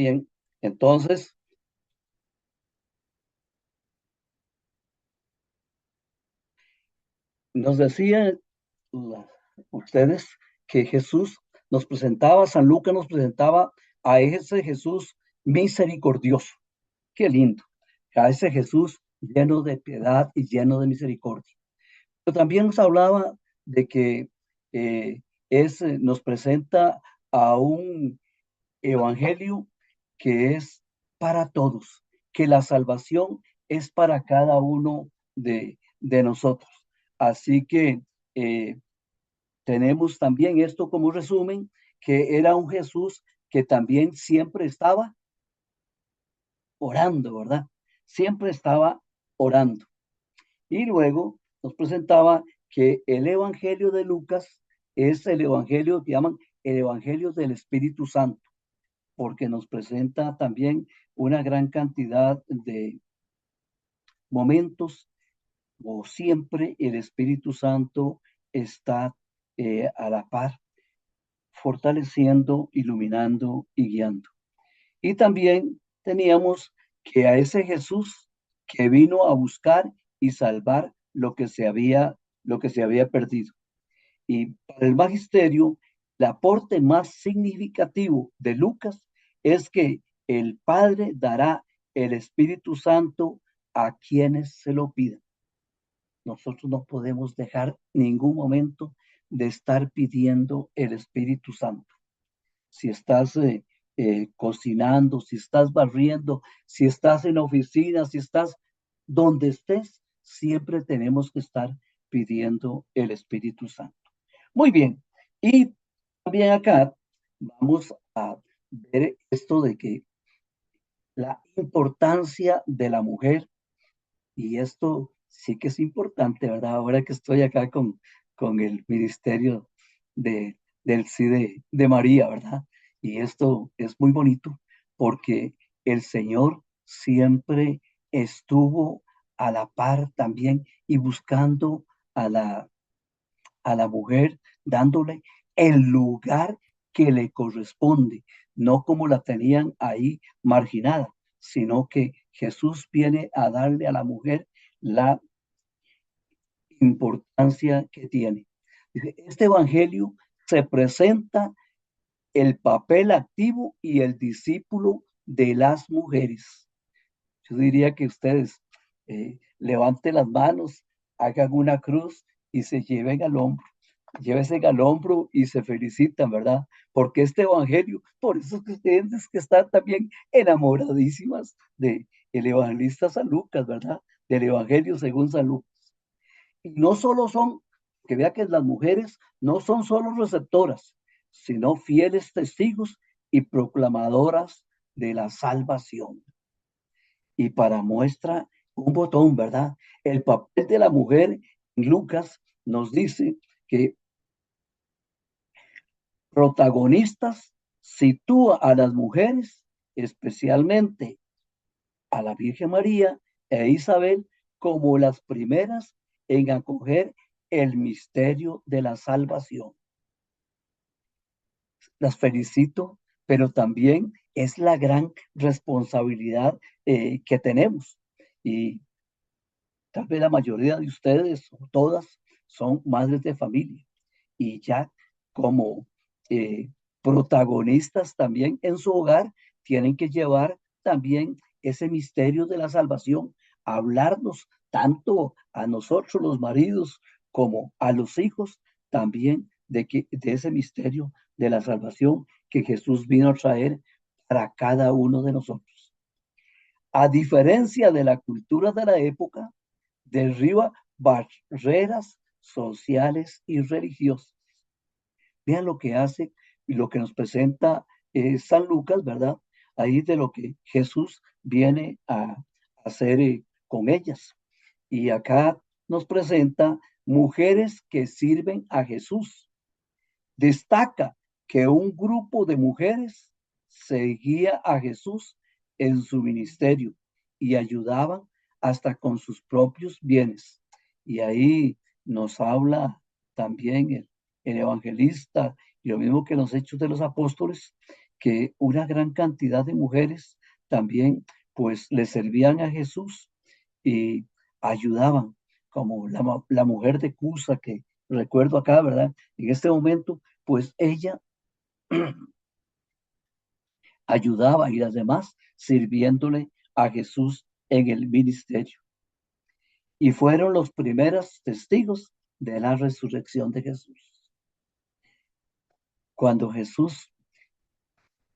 bien, entonces nos decían ustedes que Jesús nos presentaba, San Lucas nos presentaba a ese Jesús misericordioso. Qué lindo, a ese Jesús lleno de piedad y lleno de misericordia. Pero también nos hablaba de que eh, nos presenta a un evangelio que es para todos, que la salvación es para cada uno de nosotros. Así que eh, tenemos también esto como resumen, que era un Jesús que también siempre estaba orando, ¿verdad? Siempre estaba orando. Y luego nos presentaba que el Evangelio de Lucas es el Evangelio que llaman el Evangelio del Espíritu Santo, porque nos presenta también una gran cantidad de momentos o siempre el Espíritu Santo está a la par, fortaleciendo, iluminando y guiando. Y también teníamos que a ese Jesús que vino a buscar y salvar lo que se había perdido. Y para el magisterio, el aporte más significativo de Lucas es que el Padre dará el Espíritu Santo a quienes se lo pidan. Nosotros no podemos dejar ningún momento de estar pidiendo el Espíritu Santo. Si estás cocinando, si estás barriendo, si estás en la oficina, si estás donde estés, siempre tenemos que estar pidiendo el Espíritu Santo. Muy bien. Y también acá vamos a ver esto de que la importancia de la mujer, y esto sí que es importante, ¿verdad? Ahora que estoy acá con el ministerio de, del sí de María, ¿verdad? Y esto es muy bonito porque el Señor siempre estuvo a la par también y buscando a a la mujer, dándole el lugar que le corresponde, no como la tenían ahí marginada, sino que Jesús viene a darle a la mujer la importancia que tiene. Este evangelio se presenta el papel activo y el discípulo de las mujeres. Yo diría que ustedes levanten las manos, hagan una cruz y se lleven al hombro. Llévese al hombro y se felicitan, ¿verdad? Porque este evangelio, por eso es que ustedes que están también enamoradísimas de el evangelista San Lucas, ¿verdad? Del evangelio según San Lucas. Y no solo son, que vea que las mujeres no son solo receptoras, sino fieles testigos y proclamadoras de la salvación. Y para muestra un botón, ¿verdad? El papel de la mujer en Lucas nos dice que protagonistas sitúa a las mujeres, especialmente a la Virgen María e Isabel, como las primeras en acoger el misterio de la salvación. Las felicito, pero también es la gran responsabilidad que tenemos. Y tal vez la mayoría de ustedes, o todas, son madres de familia. Y ya como eh, protagonistas también en su hogar, tienen que llevar también ese misterio de la salvación, hablarnos tanto a nosotros los maridos como a los hijos también de ese misterio de la salvación que Jesús vino a traer para cada uno de nosotros. A diferencia de la cultura de la época, derriba barreras sociales y religiosas. Vean lo que hace y lo que nos presenta San Lucas, ¿verdad? Ahí de lo que Jesús viene a hacer con ellas. Y acá nos presenta mujeres que sirven a Jesús. Destaca que un grupo de mujeres seguía a Jesús en su ministerio y ayudaban hasta con sus propios bienes. Y ahí nos habla también el evangelista, y lo mismo que en los Hechos de los Apóstoles, que una gran cantidad de mujeres también pues le servían a Jesús y ayudaban, como la mujer de Cusa que recuerdo acá, ¿verdad? En este momento, pues ella ayudaba y las demás sirviéndole a Jesús en el ministerio. Y fueron los primeros testigos de la resurrección de Jesús. Cuando Jesús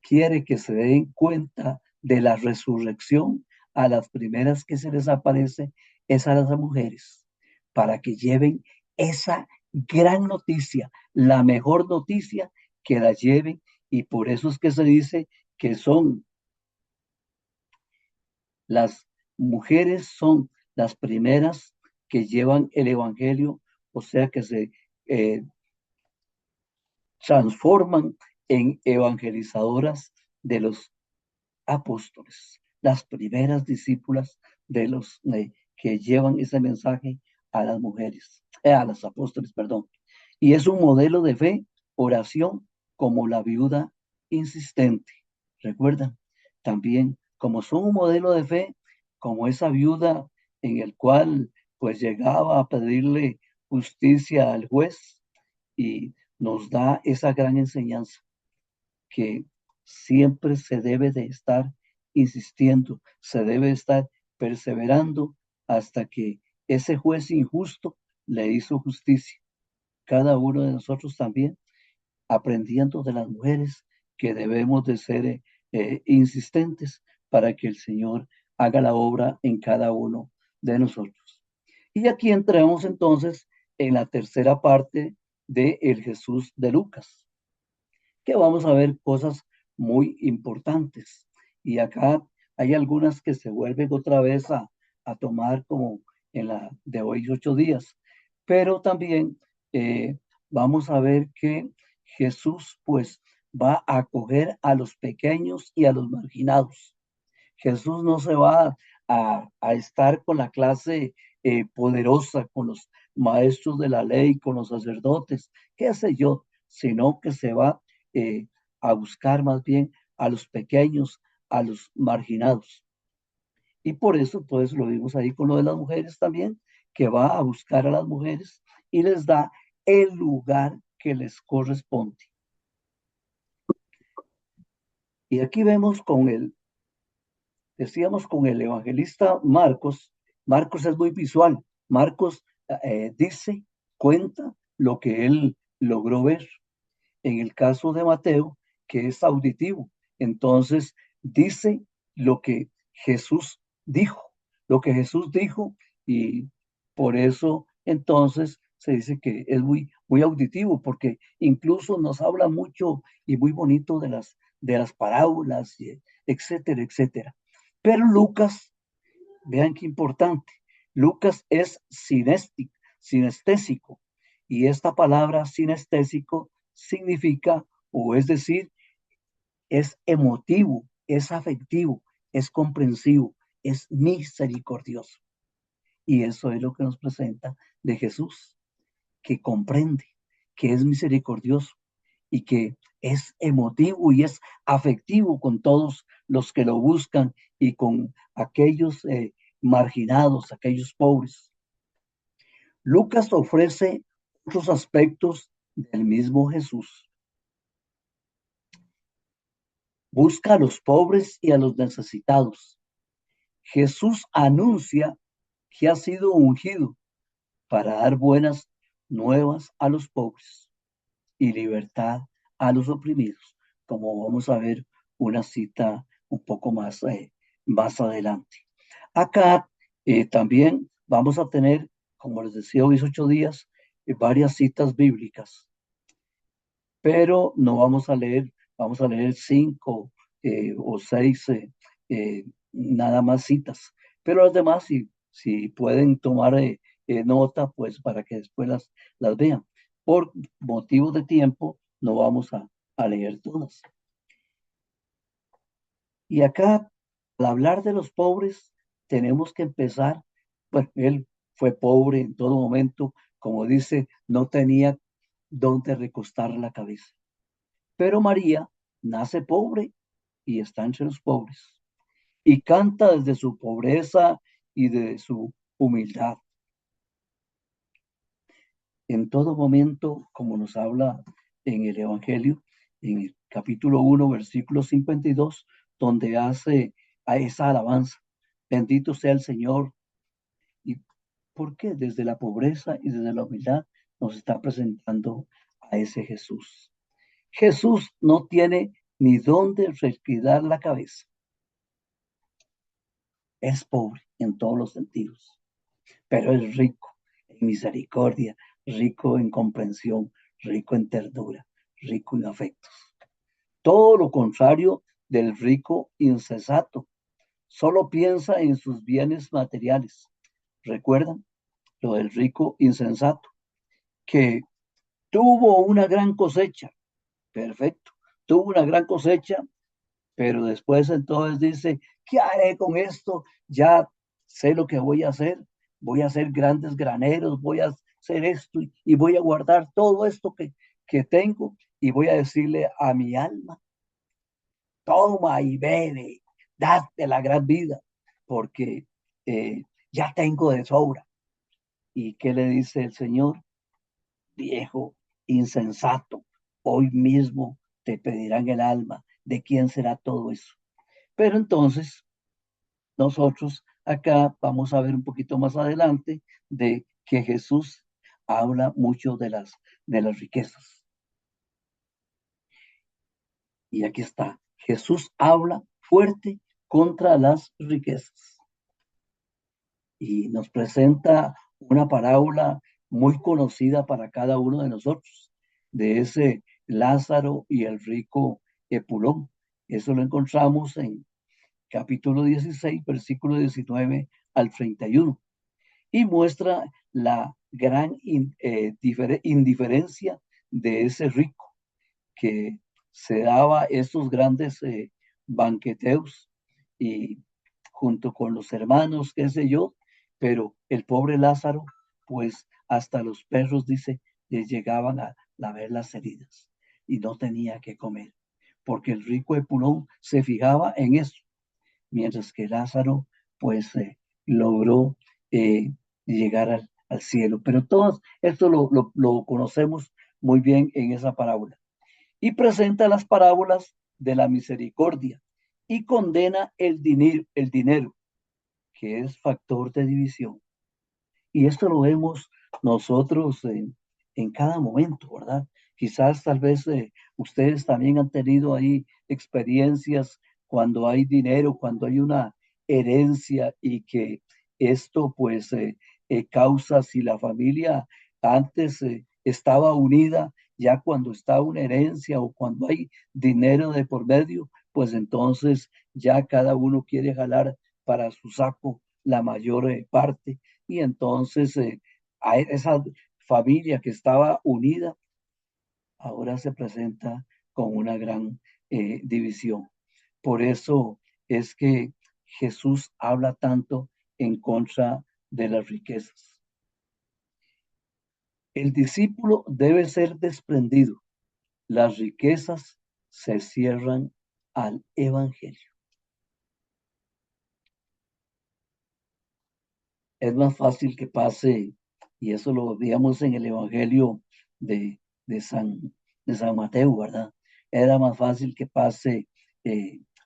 quiere que se den cuenta de la resurrección, a las primeras que se les aparece es a las mujeres, para que lleven esa gran noticia, la mejor noticia, que la lleven, y por eso es que se dice que son las mujeres, son las primeras que llevan el evangelio, o sea que se eh, transforman en evangelizadoras de los apóstoles, las primeras discípulas de los que llevan ese mensaje a las mujeres, a las apóstoles, perdón. Y es un modelo de fe, oración, como la viuda insistente. ¿Recuerdan? También, como son un modelo de fe, como esa viuda en el cual pues llegaba a pedirle justicia al juez y nos da esa gran enseñanza que siempre se debe de estar insistiendo, se debe estar perseverando hasta que ese juez injusto le hizo justicia. Cada uno de nosotros también aprendiendo de las mujeres que debemos de ser insistentes para que el Señor haga la obra en cada uno de nosotros. Y aquí entramos entonces en la tercera parte de el Jesús de Lucas, que vamos a ver cosas muy importantes. Y acá hay algunas que se vuelven otra vez a tomar como en la de hoy 8 días. Pero también vamos a ver que Jesús pues va a acoger a los pequeños y a los marginados. Jesús no se va a estar con la clase poderosa, con los maestros de la ley, con los sacerdotes, qué sé yo, sino que se va eh, a buscar más bien a los pequeños, a los marginados. Y por eso, pues lo vimos ahí con lo de las mujeres también, que va a buscar a las mujeres y les da el lugar que les corresponde. Y aquí vemos decíamos con el evangelista Marcos. Marcos es muy visual. Marcos dice, cuenta lo que él logró ver. En el caso de Mateo, que es auditivo, entonces dice lo que Jesús dijo, lo que Jesús dijo, y por eso entonces se dice que es muy, muy auditivo, porque incluso nos habla mucho y muy bonito de las parábolas, etcétera, etcétera. Pero Lucas, vean qué importante, Lucas es sinestésico, y esta palabra sinestésico significa, o es decir, es emotivo, es afectivo, es comprensivo, es misericordioso. Y eso es lo que nos presenta de Jesús, que comprende, que es misericordioso y que es emotivo y es afectivo con todos los que lo buscan y con aquellos marginados, aquellos pobres. Lucas ofrece otros aspectos del mismo Jesús. Busca a los pobres y a los necesitados. Jesús anuncia que ha sido ungido para dar buenas nuevas a los pobres y libertad a los oprimidos, como vamos a ver una cita un poco más adelante. Acá también vamos a tener, como les decía hoy 8 días, varias citas bíblicas, pero no vamos a leer 5 o 6 nada más citas, pero las demás, si pueden tomar nota, pues para que después las vean. Por motivos de tiempo, no vamos a leer todas. Y acá, al hablar de los pobres, tenemos que empezar, bueno, él fue pobre en todo momento, como dice, no tenía dónde recostar la cabeza. Pero María nace pobre y está entre los pobres. Y canta desde su pobreza y de su humildad. En todo momento, como nos habla en el Evangelio, en el capítulo 1, versículo 52, donde hace a esa alabanza. Bendito sea el Señor. ¿Y por qué? Desde la pobreza y desde la humildad nos está presentando a ese Jesús. Jesús no tiene ni dónde reclinar la cabeza. Es pobre en todos los sentidos, pero es rico en misericordia, rico en comprensión, rico en ternura, rico en afectos. Todo lo contrario del rico insensato. Solo piensa en sus bienes materiales. ¿Recuerdan lo del rico insensato? Que tuvo una gran cosecha. Perfecto. Tuvo una gran cosecha, pero después entonces dice, ¿qué haré con esto? Ya sé lo que voy a hacer grandes graneros, voy a hacer esto y voy a guardar todo esto que tengo y voy a decirle a mi alma, toma y bebe, date la gran vida, porque ya tengo de sobra. ¿Y qué le dice el Señor? Viejo insensato, hoy mismo te pedirán el alma. ¿De quién será todo eso? Pero entonces nosotros acá vamos a ver un poquito más adelante de que Jesús habla mucho de las riquezas. Y aquí está, Jesús habla fuerte contra las riquezas y nos presenta una parábola muy conocida para cada uno de nosotros, de ese Lázaro y el rico Epulón. Eso lo encontramos en capítulo 16, versículo 19 al 31, y muestra la gran indiferencia de ese rico que se daba estos grandes banqueteos y junto con los hermanos, qué sé yo, pero el pobre Lázaro, pues hasta los perros, dice, les llegaban a lamer las heridas y no tenía que comer, porque el rico Epulón se fijaba en eso, mientras que Lázaro, pues logró eh, llegar al cielo. Pero todo esto lo conocemos muy bien en esa parábola. Y presenta las parábolas de la misericordia y condena el dinero, que es factor de división. Y esto lo vemos nosotros en cada momento, ¿verdad? Quizás tal vez ustedes también han tenido ahí experiencias cuando hay dinero, cuando hay una herencia y que esto pues causa, si la familia antes estaba unida, ya cuando está una herencia o cuando hay dinero de por medio, pues entonces ya cada uno quiere jalar para su saco la mayor parte y entonces a esa familia que estaba unida ahora se presenta con una gran división. Por eso es que Jesús habla tanto en contra de las riquezas. El discípulo debe ser desprendido. Las riquezas se cierran al evangelio. Es más fácil que pase, y eso lo veíamos en el Evangelio de, de, San, de San Mateo, ¿verdad? Era más fácil que pase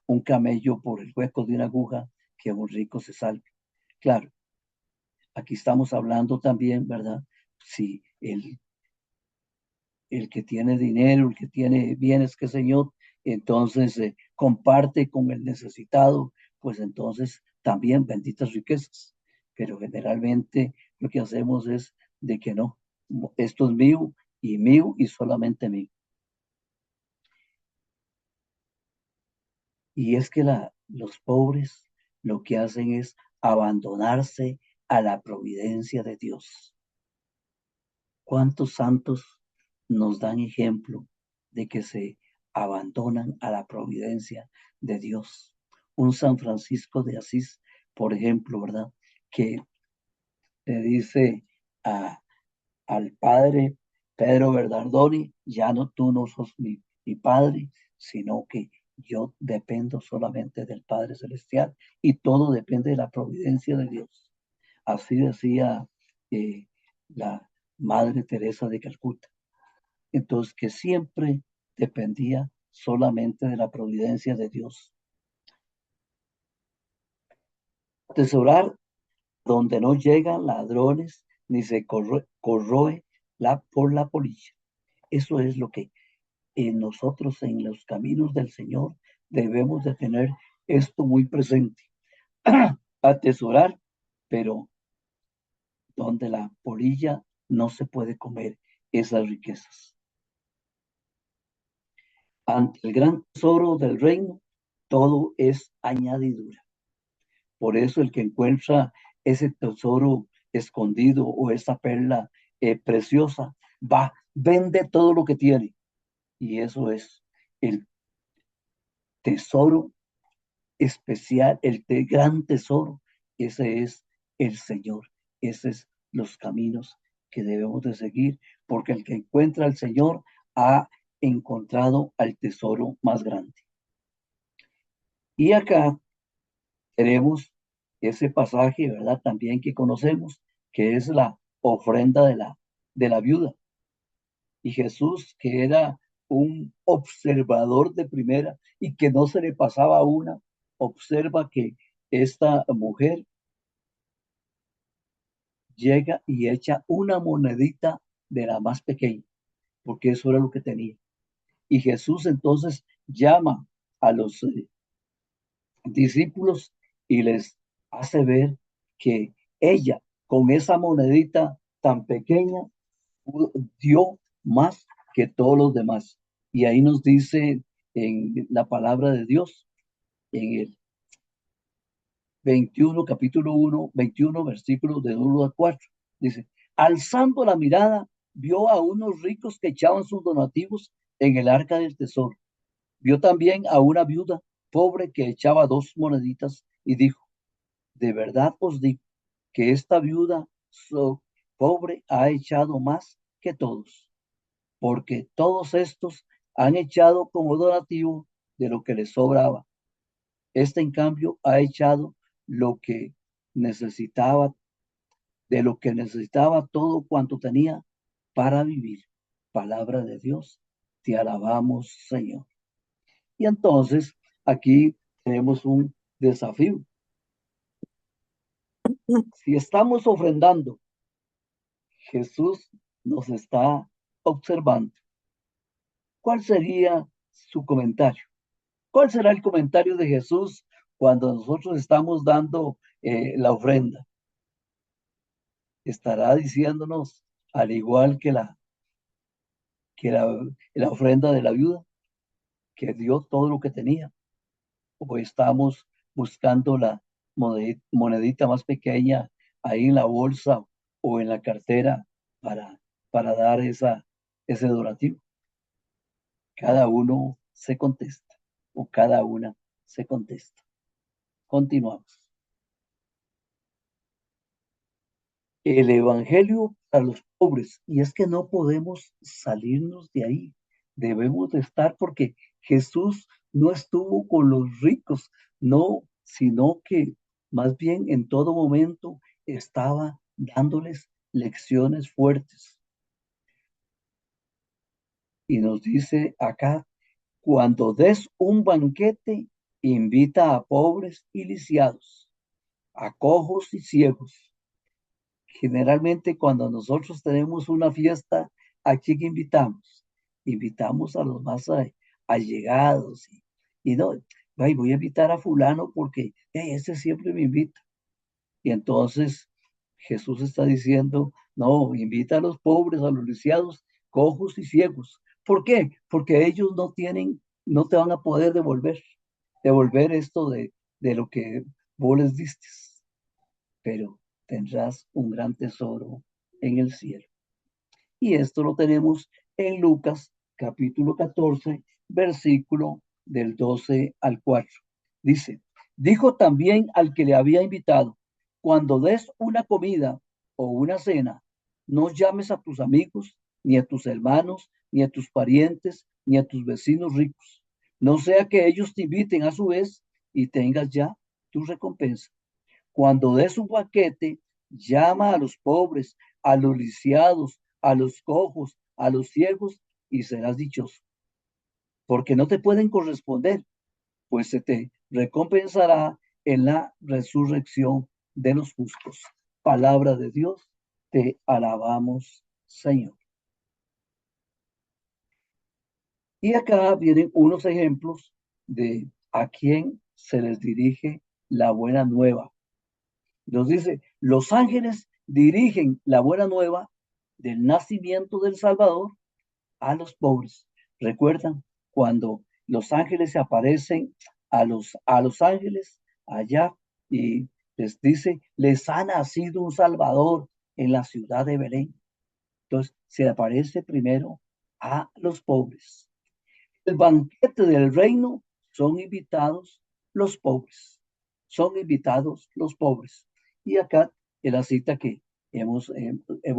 un camello por el hueco de una aguja que un rico se salve. Claro, aquí estamos hablando también, ¿verdad? Si el que tiene dinero, el que tiene bienes, qué señor, entonces comparte con el necesitado, pues entonces también benditas riquezas. Pero generalmente lo que hacemos es de que no, esto es mío y solamente mío. Y es que los pobres lo que hacen es abandonarse a la providencia de Dios. ¿Cuántos santos nos dan ejemplo de que se abandonan a la providencia de Dios? Un San Francisco de Asís, por ejemplo, ¿verdad? Que le dice al padre Pedro Bernardoni, ya no, tú no sos mi padre, sino que yo dependo solamente del Padre Celestial y todo depende de la providencia de Dios. Así decía eh, la Madre Teresa de Calcuta. Entonces, que siempre dependía solamente de la providencia de Dios. Atesorar donde no llegan ladrones ni se corroe por la polilla. Eso es lo que en nosotros, en los caminos del Señor, debemos de tener esto muy presente. Atesorar, pero donde la polilla no se puede comer esas riquezas. Ante el gran tesoro del reino, todo es añadidura. Por eso el que encuentra ese tesoro escondido o esa perla preciosa, va, vende todo lo que tiene. Y eso es el tesoro especial, gran tesoro. Ese es el Señor. Ese es los caminos que debemos de seguir, porque el que encuentra al Señor ha encontrado al tesoro más grande. Y acá tenemos ese pasaje, ¿verdad? También que conocemos, que es la ofrenda de la viuda. Y Jesús, que era un observador de primera y que no se le pasaba una, observa que esta mujer llega y echa una monedita de la más pequeña, porque eso era lo que tenía. Y Jesús entonces llama a los discípulos y les hace ver que ella, con esa monedita tan pequeña, dio más que todos los demás. Y ahí nos dice en la palabra de Dios, en el 21, capítulo 1, 21, versículos de 1 a 4. Dice, alzando la mirada, vio a unos ricos que echaban sus donativos en el arca del tesoro. Vio también a una viuda pobre que echaba 2 moneditas y dijo, de verdad os digo que esta viuda pobre ha echado más que todos, porque todos estos han echado como donativo de lo que les sobraba. Este, en cambio, ha echado lo que necesitaba, de lo que necesitaba todo cuanto tenía para vivir. Palabra de Dios, te alabamos, Señor. Y entonces, aquí tenemos un desafío. Si estamos ofrendando, Jesús nos está observando. ¿Cuál sería su comentario? ¿Cuál será el comentario de Jesús cuando nosotros estamos dando la ofrenda? Estará diciéndonos, al igual que la ofrenda de la viuda, que dio todo lo que tenía, o estamos buscando la monedita más pequeña ahí en la bolsa o en la cartera para, para dar ese donativo. Cada uno se contesta, o cada una se contesta. Continuamos. El evangelio a los pobres, y es que no podemos salirnos de ahí. Debemos de estar porque Jesús no estuvo con los ricos, no, sino que más bien en todo momento estaba dándoles lecciones fuertes. Y nos dice acá, cuando des un banquete, invita a pobres y lisiados, a cojos y ciegos. Generalmente cuando nosotros tenemos una fiesta, ¿a quién invitamos? Invitamos a los más allegados y no, ay, voy a invitar a fulano porque ese siempre me invita. Y entonces Jesús está diciendo, no, invita a los pobres, a los lisiados, cojos y ciegos. ¿Por qué? Porque ellos no te van a poder devolver esto de lo que vos les diste, pero tendrás un gran tesoro en el cielo. Y esto lo tenemos en Lucas capítulo 14, versículo del 12 al 4. Dice, dijo también al que le había invitado, cuando des una comida o una cena, no llames a tus amigos, ni a tus hermanos, ni a tus parientes, ni a tus vecinos ricos, no sea que ellos te inviten a su vez y tengas ya tu recompensa. Cuando des un banquete, llama a los pobres, a los lisiados, a los cojos, a los ciegos, y serás dichoso, porque no te pueden corresponder, pues se te recompensará en la resurrección de los justos. Palabra de Dios, te alabamos, Señor. Y acá vienen unos ejemplos de a quién se les dirige la buena nueva. Nos dice, los ángeles dirigen la buena nueva del nacimiento del Salvador a los pobres. ¿Recuerdan cuando los ángeles se aparecen a los ángeles allá y les dice, les ha nacido un Salvador en la ciudad de Belén? Entonces, se aparece primero a los pobres. El banquete del reino son invitados los pobres. Son invitados los pobres. Y acá en la cita que hemos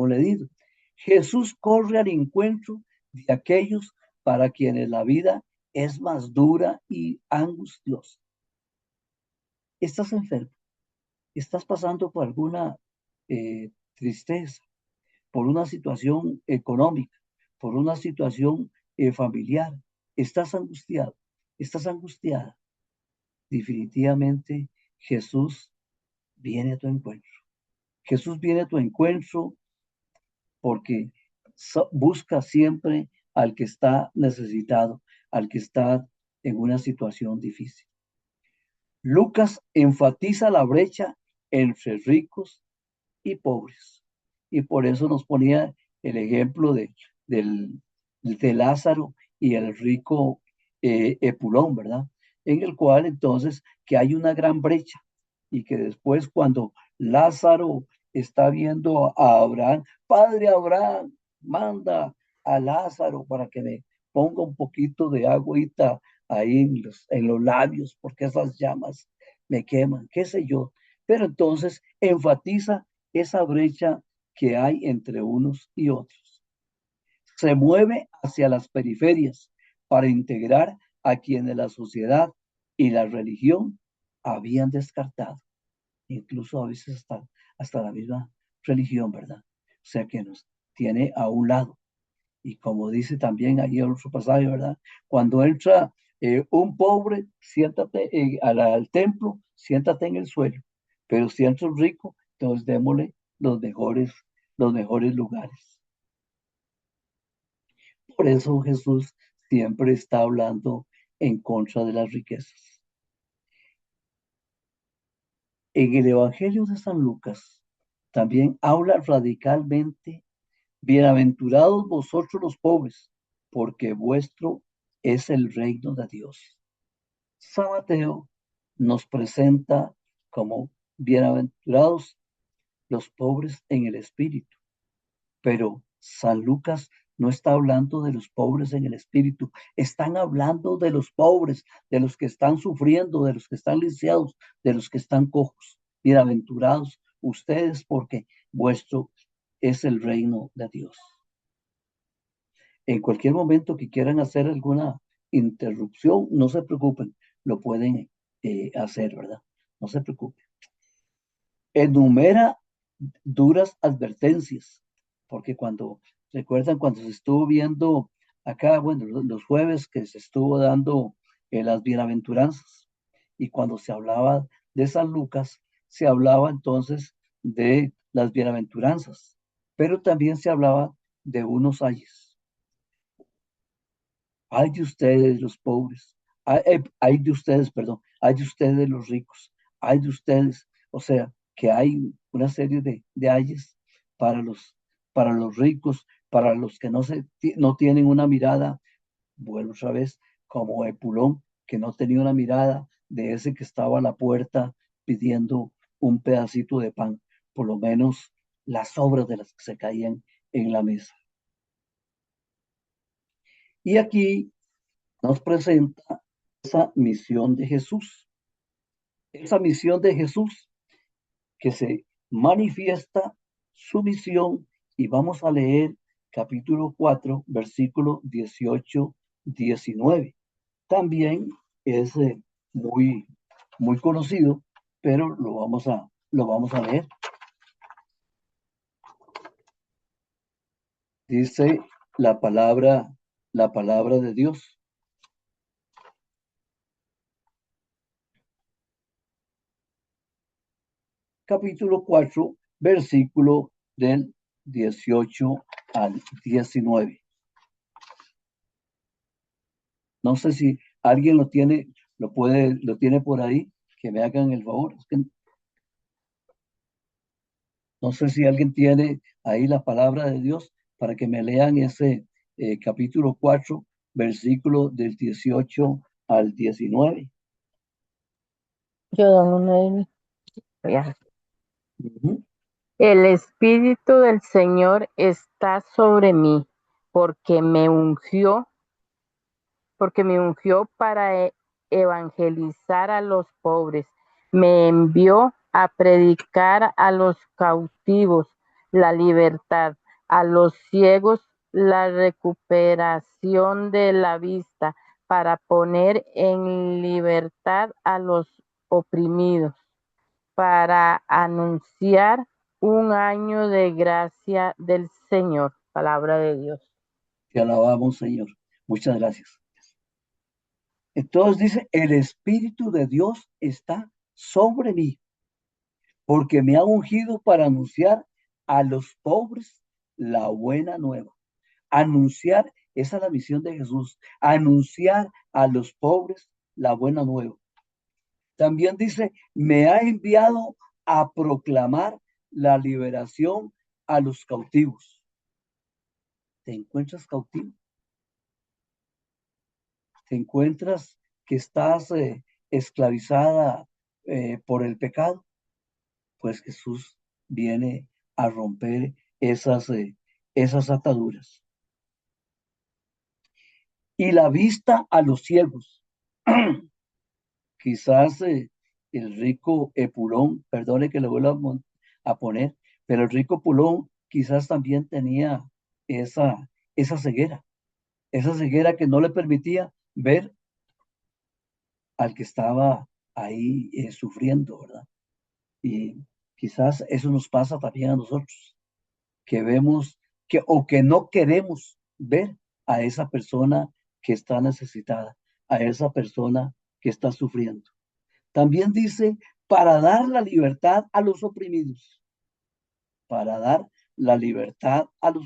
leído. Jesús corre al encuentro de aquellos para quienes la vida es más dura y angustiosa. Estás enfermo, estás pasando por alguna tristeza, por una situación económica, por una situación familiar, estás angustiado, estás angustiada. Definitivamente Jesús viene a tu encuentro. Jesús viene a tu encuentro porque busca siempre al que está necesitado, al que está en una situación difícil. Lucas enfatiza la brecha entre ricos y pobres. Y por eso nos ponía el ejemplo de Lázaro y el rico Epulón, ¿verdad? En el cual entonces que hay una gran brecha y que después cuando Lázaro está viendo a Abraham, Padre Abraham, manda a Lázaro para que me ponga un poquito de agüita ahí en los labios, porque esas llamas me queman, qué sé yo. Pero entonces enfatiza esa brecha que hay entre unos y otros. Se mueve hacia las periferias para integrar a quienes la sociedad y la religión habían descartado, incluso a veces hasta la misma religión, ¿verdad? O sea que nos tiene a un lado. Y como dice también ahí en otro pasaje, ¿verdad? Cuando entra un pobre, siéntate al templo, siéntate en el suelo. Pero si entra un rico, entonces démosle los mejores lugares. Por eso Jesús siempre está hablando en contra de las riquezas. En el Evangelio de San Lucas también habla radicalmente: bienaventurados vosotros los pobres, porque vuestro es el reino de Dios. San Mateo nos presenta como bienaventurados los pobres en el espíritu, pero San Lucas no está hablando de los pobres en el espíritu, están hablando de los pobres, de los que están sufriendo, de los que están lisiados, de los que están cojos. Bienaventurados ustedes porque vuestro es el reino de Dios. En cualquier momento que quieran hacer alguna interrupción, no se preocupen, lo pueden hacer, ¿verdad? No se preocupen. Enumera duras advertencias, porque recuerdan cuando se estuvo viendo acá, bueno, los jueves que se estuvo dando las bienaventuranzas, y cuando se hablaba de San Lucas, se hablaba entonces de las bienaventuranzas, pero también se hablaba de unos ayes. Ay de ustedes los pobres, ay de ustedes, perdón, ay de ustedes los ricos, ay de ustedes, o sea, que hay una serie de ayes para los ricos, para los que no tienen una mirada, vuelvo otra vez, como Epulón, que no tenía una mirada de ese que estaba a la puerta pidiendo un pedacito de pan, por lo menos las sobras de las que se caían en la mesa. Y aquí nos presenta esa misión de Jesús, que se manifiesta su misión, y vamos a leer capítulo 4, versículo 18-19. También es muy, muy conocido, pero lo vamos a leer. Dice la palabra de Dios. Capítulo 4, versículo del 18 al 19. No sé si alguien lo tiene por ahí, que me hagan el favor. Es que no sé si alguien tiene ahí la palabra de Dios para que me lean ese capítulo 4, versículo del 18 al 19. Yo, don Noel, ya. Ujú. El Espíritu del Señor está sobre mí, porque me ungió, porque me ungió para evangelizar a los pobres. Me envió a predicar a los cautivos la libertad, a los ciegos la recuperación de la vista, para poner en libertad a los oprimidos, para anunciar un año de gracia del Señor. Palabra de Dios. Te alabamos, Señor. Muchas gracias. Entonces dice, el Espíritu de Dios está sobre mí, porque me ha ungido para anunciar a los pobres la buena nueva. Anunciar, esa es la misión de Jesús, anunciar a los pobres la buena nueva. También dice, me ha enviado a proclamar la liberación a los cautivos. ¿Te encuentras cautivo? ¿Te encuentras que estás esclavizada por el pecado? Pues Jesús viene a romper esas ataduras. Y la vista a los ciegos. Quizás el rico Epulón, perdone que le vuelva a poner, pero el rico Epulón quizás también tenía esa esa ceguera que no le permitía ver al que estaba ahí sufriendo, ¿verdad? Y quizás eso nos pasa también a nosotros, que vemos que o que no queremos ver a esa persona que está necesitada, a esa persona que está sufriendo. También dice, para dar la libertad a los oprimidos, para dar la libertad a los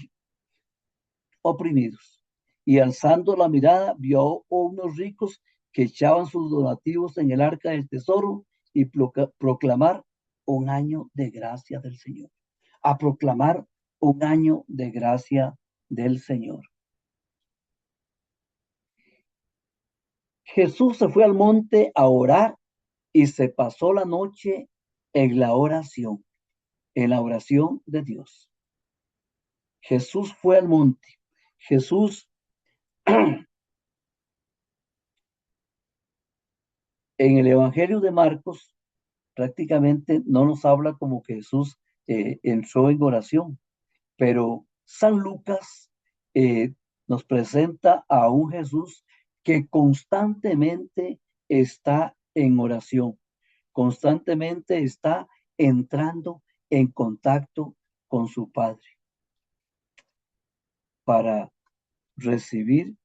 oprimidos. Y alzando la mirada, vio a unos ricos que echaban sus donativos en el arca del tesoro y proclamar un año de gracia del Señor. A proclamar un año de gracia del Señor. Jesús se fue al monte a orar y se pasó la noche en la oración de Dios. Jesús fue al monte. Jesús en el Evangelio de Marcos prácticamente no nos habla como que Jesús entró en oración, pero San Lucas eh, nos presenta a un Jesús que constantemente está en oración, constantemente está entrando en contacto con su Padre para recibir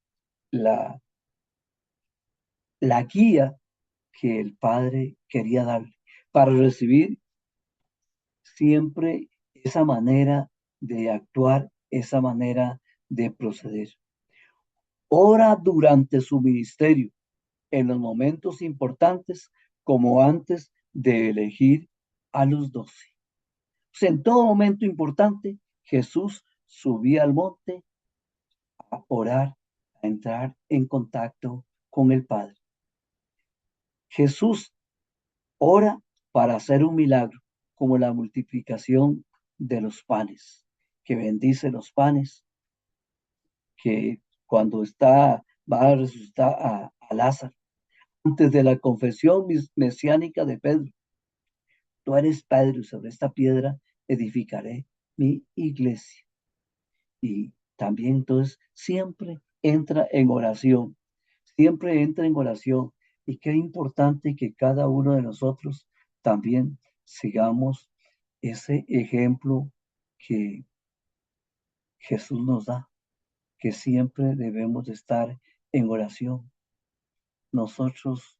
la, la guía que el Padre quería darle, para recibir siempre esa manera de actuar, esa manera de proceder. Ora durante su ministerio, en los momentos importantes, como antes de elegir a los 12. Pues en todo momento importante, Jesús subía al monte a orar, a entrar en contacto con el Padre. Jesús ora para hacer un milagro, como la multiplicación de los panes, que bendice los panes, que cuando va a resucitar a Lázaro, antes de la confesión mesiánica de Pedro. Tú eres Pedro, y sobre esta piedra edificaré mi iglesia. Y también entonces siempre entra en oración, siempre entra en oración. Y qué importante que cada uno de nosotros también sigamos ese ejemplo que Jesús nos da, que siempre debemos de estar en oración. Nosotros,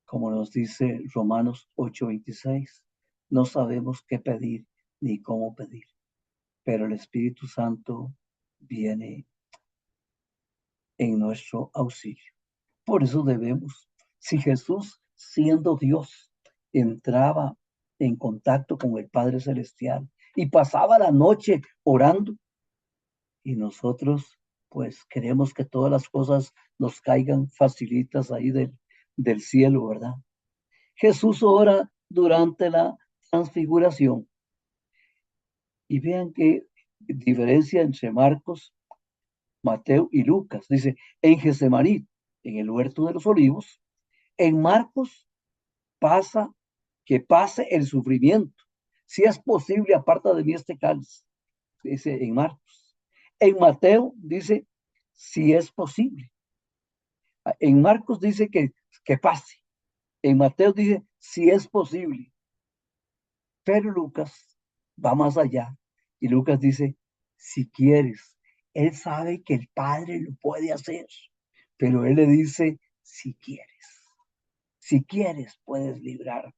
como nos dice Romanos 8:26, no sabemos qué pedir ni cómo pedir, pero el Espíritu Santo viene en nuestro auxilio. Por eso debemos, si Jesús, siendo Dios, entraba en contacto con el Padre Celestial y pasaba la noche orando, y nosotros pues queremos que todas las cosas nos caigan facilitas ahí del cielo, ¿verdad? Jesús ora durante la transfiguración. Y vean qué diferencia entre Marcos, Mateo y Lucas. Dice, en Getsemaní, en el huerto de los olivos. En Marcos que pase el sufrimiento. Si es posible, aparta de mí este cáliz. Dice en Marcos. En Mateo dice, si es posible. En Marcos dice que pase. En Mateo dice, si es posible. Pero Lucas va más allá. Y Lucas dice, si quieres. Él sabe que el Padre lo puede hacer. Pero él le dice, si quieres. Si quieres, puedes librarme.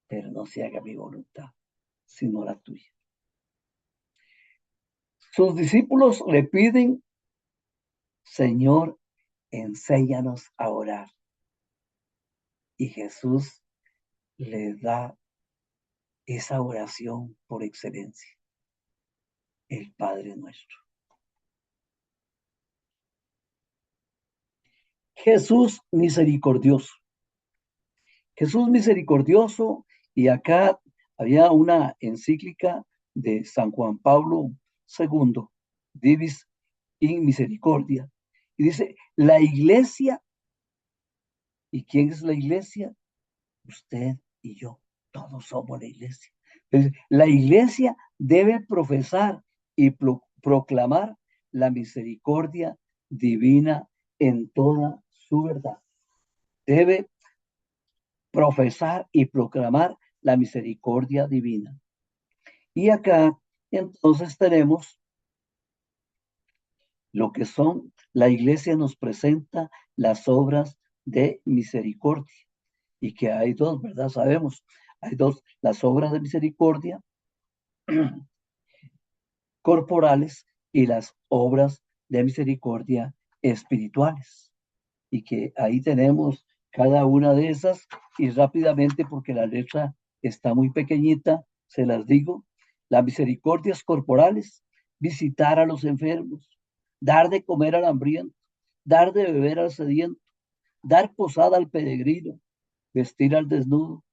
Pero no se haga mi voluntad, sino la tuya. Sus discípulos le piden, Señor, enséñanos a orar. Y Jesús le da esa oración por excelencia, el Padre nuestro. Jesús misericordioso. Jesús misericordioso, y acá había una encíclica de San Juan Pablo II, Divis in Misericordia, y dice, la iglesia, ¿y quién es la iglesia? Usted y yo, todos somos la iglesia. Entonces, la iglesia debe profesar y proclamar la misericordia divina en toda su verdad. Debe profesar y proclamar la misericordia divina. Y acá entonces tenemos lo que son, la iglesia nos presenta las obras de misericordia. Y que hay dos, ¿verdad? Sabemos, hay dos, las obras de misericordia corporales y las obras de misericordia espirituales. Y que ahí tenemos cada una de esas, y rápidamente, porque la letra está muy pequeñita, se las digo. Las misericordias corporales, visitar a los enfermos, dar de comer al hambriento, dar de beber al sediento, dar posada al peregrino, vestir al desnudo,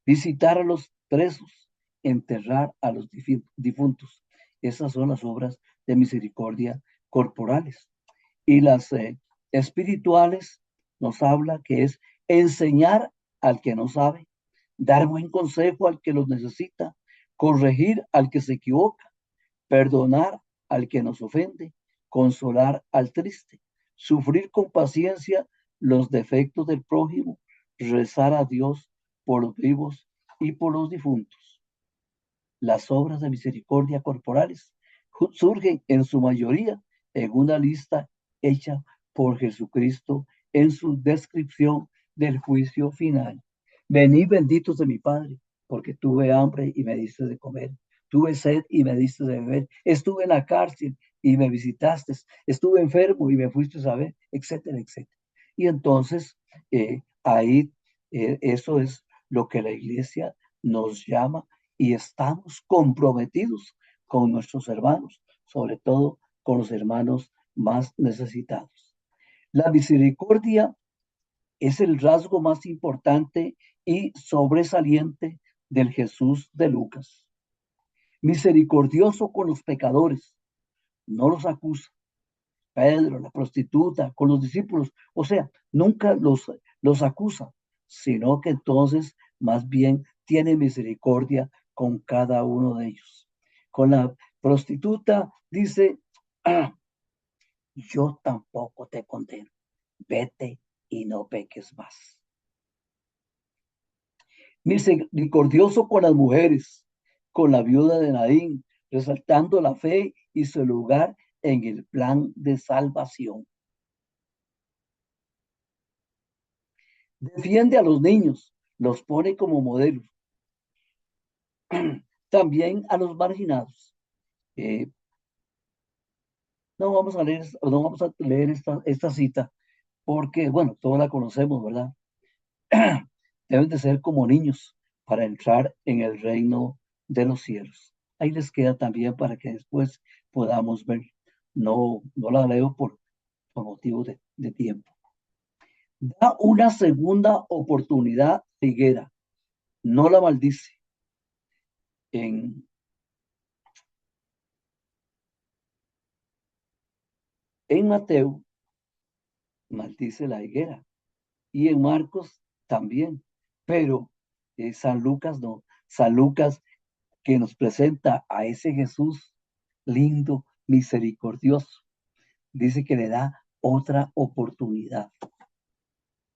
visitar a los presos, enterrar a los difuntos. Esas son las obras de misericordia corporales. Y las espirituales nos habla que es enseñar al que no sabe, dar buen consejo al que los necesita, corregir al que se equivoca, perdonar al que nos ofende, consolar al triste, sufrir con paciencia los defectos del prójimo, rezar a Dios por los vivos y por los difuntos. Las obras de misericordia corporales surgen en su mayoría en una lista hecha por Jesucristo en su descripción del juicio final. Venid benditos de mi Padre, porque tuve hambre y me diste de comer. Tuve sed y me diste de beber. Estuve en la cárcel y me visitaste. Estuve enfermo y me fuiste a ver, etcétera, etcétera. Y entonces, eso es lo que la iglesia nos llama, y estamos comprometidos con nuestros hermanos, sobre todo con los hermanos más necesitados. La misericordia es el rasgo más importante y sobresaliente del Jesús de Lucas. Misericordioso con los pecadores, no los acusa. Pedro, la prostituta, con los discípulos, o sea, nunca los acusa, sino que entonces más bien tiene misericordia con cada uno de ellos. Con la prostituta dice, yo tampoco te condeno. Vete y no peques más. Misericordioso con las mujeres, con la viuda de Naín, resaltando la fe y su lugar en el plan de salvación. Defiende a los niños, los pone como modelos. También a los marginados. Eh, no vamos a leer esta cita porque, bueno, todos la conocemos, ¿verdad? Deben de ser como niños para entrar en el reino de los cielos. Ahí les queda también para que después podamos ver. No la leo por motivo de tiempo. Da una segunda oportunidad a la higuera, no la maldice. En, en Mateo maldice la higuera y en Marcos también, pero San Lucas no. San Lucas, que nos presenta a ese Jesús lindo, misericordioso, dice que le da otra oportunidad.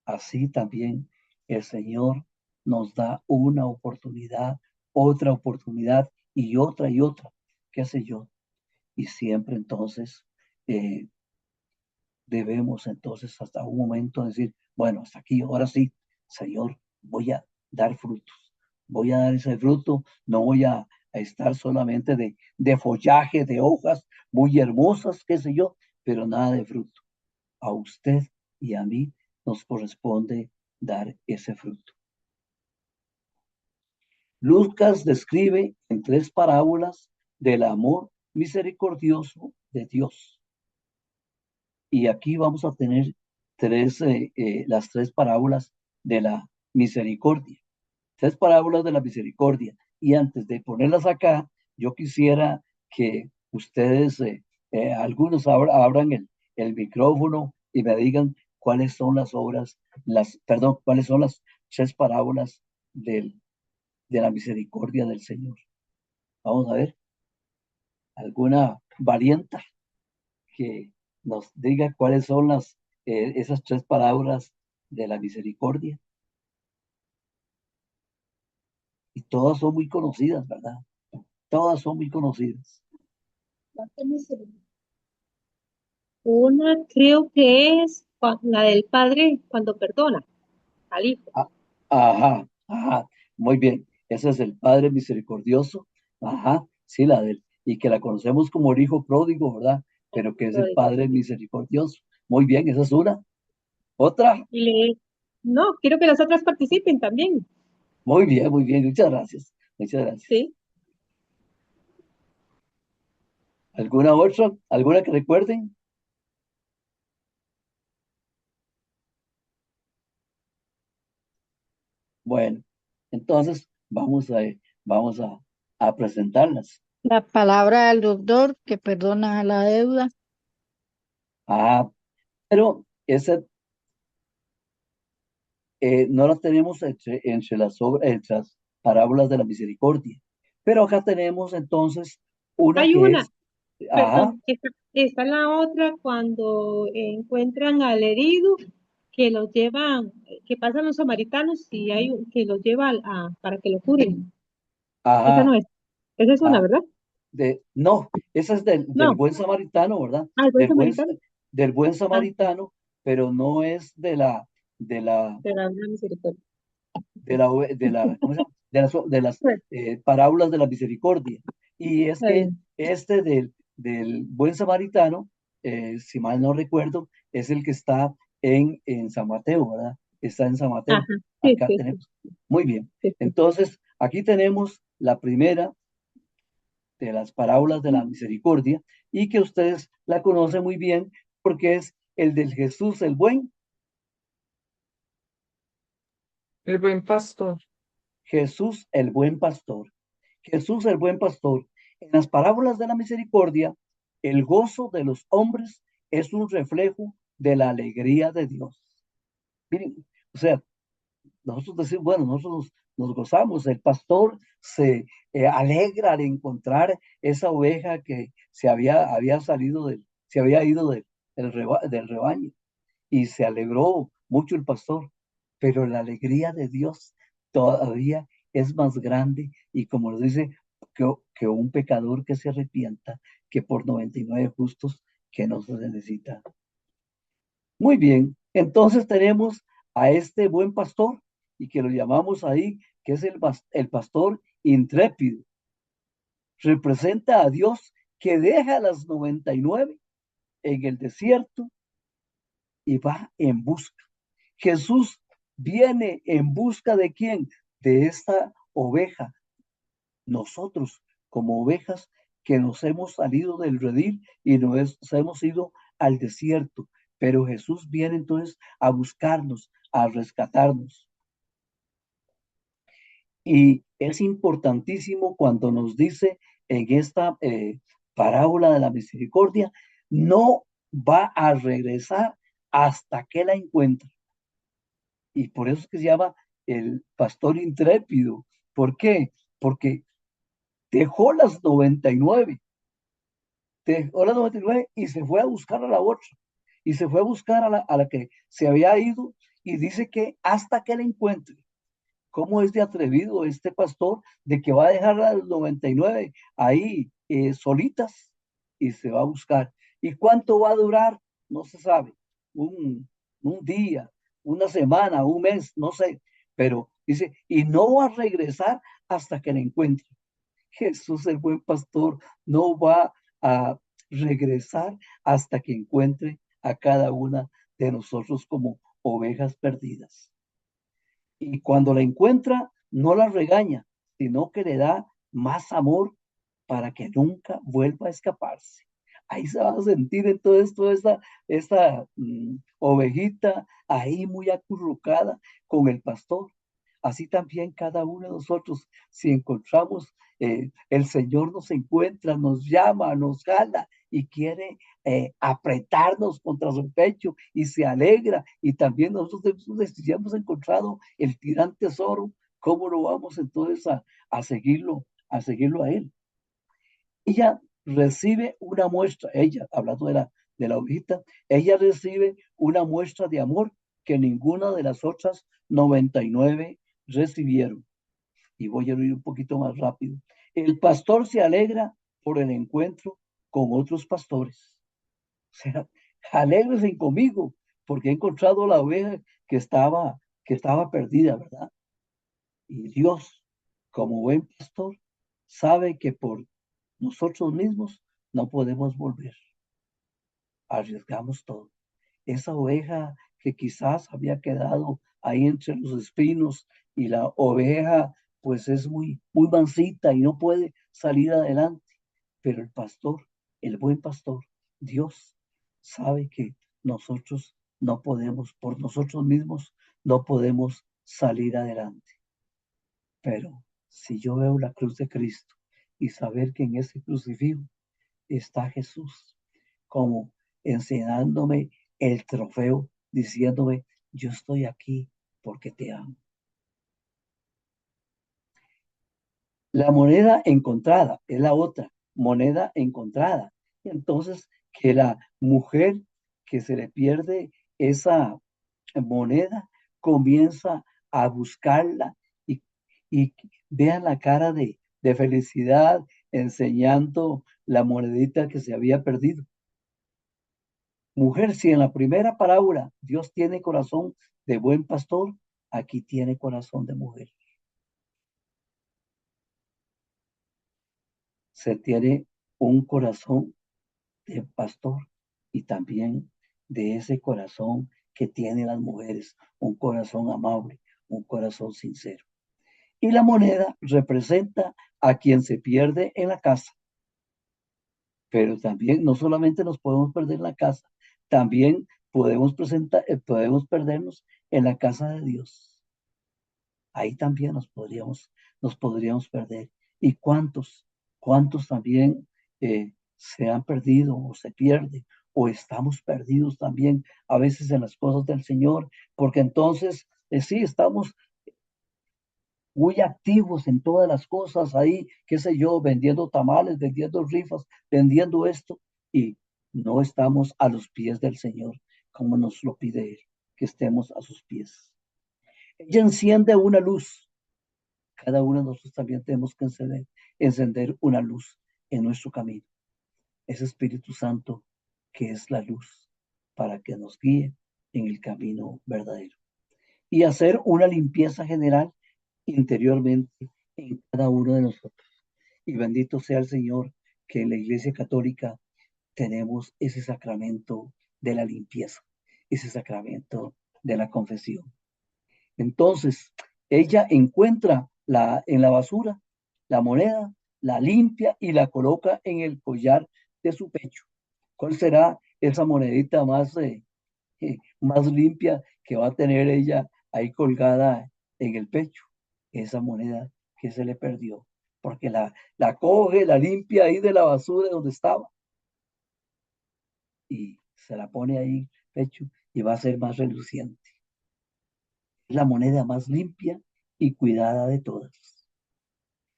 Así también el Señor nos da una oportunidad, otra oportunidad y otra, qué sé yo. Y siempre entonces eh, debemos entonces hasta un momento decir, bueno, hasta aquí, ahora sí, Señor, voy a dar frutos, voy a dar ese fruto, no voy a estar solamente de follaje, de hojas muy hermosas, qué sé yo, pero nada de fruto. A usted y a mí nos corresponde dar ese fruto. Lucas describe en 3 parábolas del amor misericordioso de Dios. Y aquí vamos a tener las 3 parábolas de la misericordia. 3 parábolas de la misericordia. Y antes de ponerlas acá, yo quisiera que ustedes, algunos abran el micrófono y me digan cuáles son las obras, cuáles son las 3 parábolas de la misericordia del Señor. Vamos a ver, alguna variante que nos diga cuáles son esas 3 parábolas de la misericordia. Y todas son muy conocidas, ¿verdad? Todas son muy conocidas. Una creo que es la del padre cuando perdona al hijo. Ah, ajá, muy bien. Ese es el Padre misericordioso. Ajá, sí, y que la conocemos como el hijo pródigo, ¿verdad? Pero que es el Padre misericordioso. Muy bien, esa es una. Otra, Y no, quiero que las otras participen también. muy bien, muchas gracias. Muchas gracias. Sí. ¿Alguna otra? ¿Alguna que recuerden? Bueno, entonces vamos a presentarlas. La palabra del doctor que perdona la deuda. Ah, pero esa no las tenemos entre las parábolas de la misericordia. Pero acá tenemos entonces una Hay que una, es, ajá, perdón, está la otra cuando encuentran al herido que lo llevan, que pasan los samaritanos y hay que lo lleva para que lo curen. Esa no ajá, es. Esa es una, ah, ¿verdad? no, esa es del No. buen samaritano, ¿verdad? Ah, el buen Del buen, samaritano. del buen Ah, samaritano, pero no es de la, de la misericordia. ¿cómo se llama? De las Bueno, parábolas de la misericordia. Y es está que bien. este del buen samaritano, si mal no recuerdo, es el que está en San Mateo, ¿verdad? Está en San Ajá. Mateo. Sí, Acá sí, sí, tenemos. Muy bien. sí, sí. Entonces, aquí tenemos la primera de las parábolas de la misericordia y que ustedes la conocen muy bien porque es el del Jesús el buen. El buen pastor. Jesús el buen pastor. Jesús el buen pastor. En las parábolas de la misericordia, el gozo de los hombres es un reflejo de la alegría de Dios. Miren, o sea, nosotros decimos, bueno, nosotros nos gozamos, el pastor se alegra al encontrar esa oveja que había ido del rebaño. Y se alegró mucho el pastor, pero la alegría de Dios todavía es más grande, y como nos dice, que un pecador que se arrepienta, que por 99 justos que no se necesita. Muy bien, entonces tenemos a este buen pastor, y que lo llamamos ahí, que es el pastor intrépido. Representa a Dios, que deja las 99 en el desierto y va en busca. Jesús viene en busca ¿de quién? De esta oveja. Nosotros, como ovejas que nos hemos salido del redil y nos hemos ido al desierto, pero Jesús viene entonces a buscarnos, a rescatarnos. Y es importantísimo cuando nos dice en esta parábola de la misericordia, no va a regresar hasta que la encuentre. Y por eso es que se llama el pastor intrépido. ¿Por qué? Porque dejó las 99, y se fue a buscar a la otra. Y se fue a buscar a la que se había ido, y dice que hasta que la encuentre. ¿Cómo es de atrevido este pastor de que va a dejar a las 99 ahí solitas y se va a buscar? ¿Y cuánto va a durar? No se sabe. Un día, una semana, un mes, no sé. Pero dice, y no va a regresar hasta que la encuentre. Jesús, el buen pastor, no va a regresar hasta que encuentre a cada una de nosotros como ovejas perdidas. Y cuando la encuentra, no la regaña, sino que le da más amor para que nunca vuelva a escaparse. Ahí se va a sentir entonces toda esta ovejita ahí muy acurrucada con el pastor. Así también cada uno de nosotros, si encontramos, el Señor nos encuentra, nos llama, nos jala y quiere apretarnos contra su pecho, y se alegra. Y también nosotros, si hemos encontrado el gran tesoro, ¿cómo lo vamos entonces a seguirlo a Él? Ella recibe una muestra, hablando de la ovejita, ella recibe una muestra de amor que ninguna de las otras 99 recibieron. Y voy a ir un poquito más rápido. El pastor se alegra por el encuentro con otros pastores. O sea, alégrense conmigo, porque he encontrado la oveja que estaba perdida, ¿verdad? Y Dios, como buen pastor, sabe que por nosotros mismos no podemos volver. Arriesgamos todo. Esa oveja que quizás había quedado ahí entre los espinos, y la oveja pues es muy mansita y no puede salir adelante. Pero el pastor, el buen pastor, Dios, sabe que nosotros no podemos, por nosotros mismos, no podemos salir adelante. Pero si yo veo la cruz de Cristo y saber que en ese crucifijo está Jesús, como enseñándome el trofeo, diciéndome, yo estoy aquí porque te amo. La moneda encontrada es la otra, moneda encontrada. Entonces, que la mujer que se le pierde esa moneda comienza a buscarla, y vean la cara de felicidad enseñando la monedita que se había perdido. Mujer, si en la primera parábola Dios tiene corazón de buen pastor, aquí tiene corazón de mujer. Se tiene un corazón de pastor, y también de ese corazón que tienen las mujeres, un corazón amable, un corazón sincero. Y la moneda representa a quien se pierde en la casa. Pero también no solamente nos podemos perder en la casa, también podemos perdernos en la casa de Dios. Ahí también nos podríamos perder. ¿Y cuántos también se han perdido o se pierden, o estamos perdidos también a veces en las cosas del Señor? Porque entonces sí, estamos muy activos en todas las cosas ahí, qué sé yo, vendiendo tamales, vendiendo rifas, vendiendo esto, y No estamos a los pies del Señor, como nos lo pide Él, que estemos a sus pies. Ella enciende una luz. Cada uno de nosotros también tenemos que encender una luz en nuestro camino. Ese Espíritu Santo que es la luz para que nos guíe en el camino verdadero. Y hacer una limpieza general interiormente en cada uno de nosotros. Y bendito sea el Señor que en la Iglesia Católica tenemos ese sacramento de la limpieza, ese sacramento de la confesión. Entonces, ella encuentra en la basura la moneda, la limpia y la coloca en el collar de su pecho. ¿Cuál será esa monedita más limpia que va a tener ella ahí colgada en el pecho? Esa moneda que se le perdió, porque la coge, la limpia ahí de la basura donde estaba y se la pone ahí en el pecho y va a ser más reluciente. Es la moneda más limpia y cuidada de todas.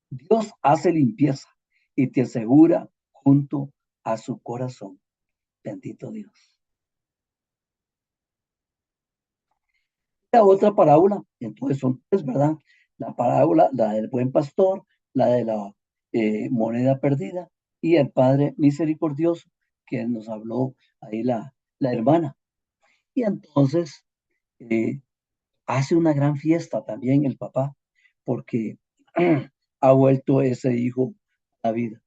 Dios hace limpieza y te asegura junto a su corazón. Bendito Dios. La otra parábola, entonces son tres, ¿verdad? La parábola, la del buen pastor, la de la moneda perdida y el Padre misericordioso, que nos habló ahí la hermana. Y entonces hace una gran fiesta también el papá, porque ha vuelto ese hijo a la vida.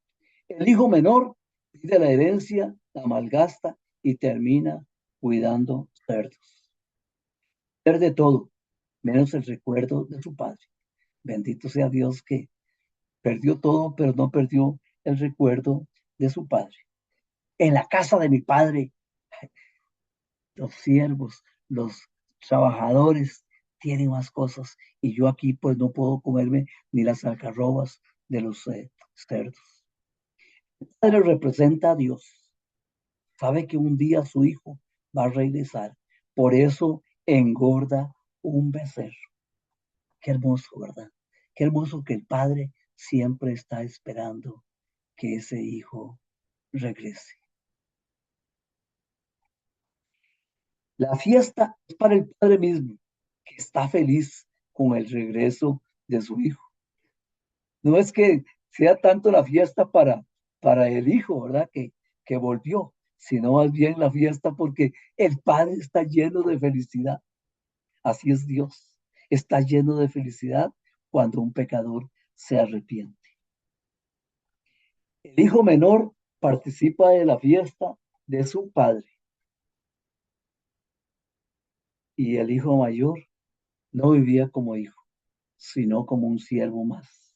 El hijo menor pide la herencia, la malgasta y termina cuidando cerdos. Pierde todo, menos el recuerdo de su padre. Bendito sea Dios que perdió todo, pero no perdió el recuerdo de su padre. En la casa de mi padre, los siervos, los trabajadores tienen más cosas y yo aquí pues no puedo comerme ni las algarrobas de los cerdos. El padre representa a Dios. Sabe que un día su hijo va a regresar. Por eso engorda un becerro. Qué hermoso, ¿verdad? Qué hermoso que el padre siempre está esperando que ese hijo regrese. La fiesta es para el padre mismo, que está feliz con el regreso de su hijo. No es que sea tanto la fiesta para el hijo, ¿verdad? Que volvió, sino más bien la fiesta porque el padre está lleno de felicidad. Así es Dios. Está lleno de felicidad cuando un pecador se arrepiente. El hijo menor participa de la fiesta de su padre. Y el hijo mayor no vivía como hijo, sino como un siervo más.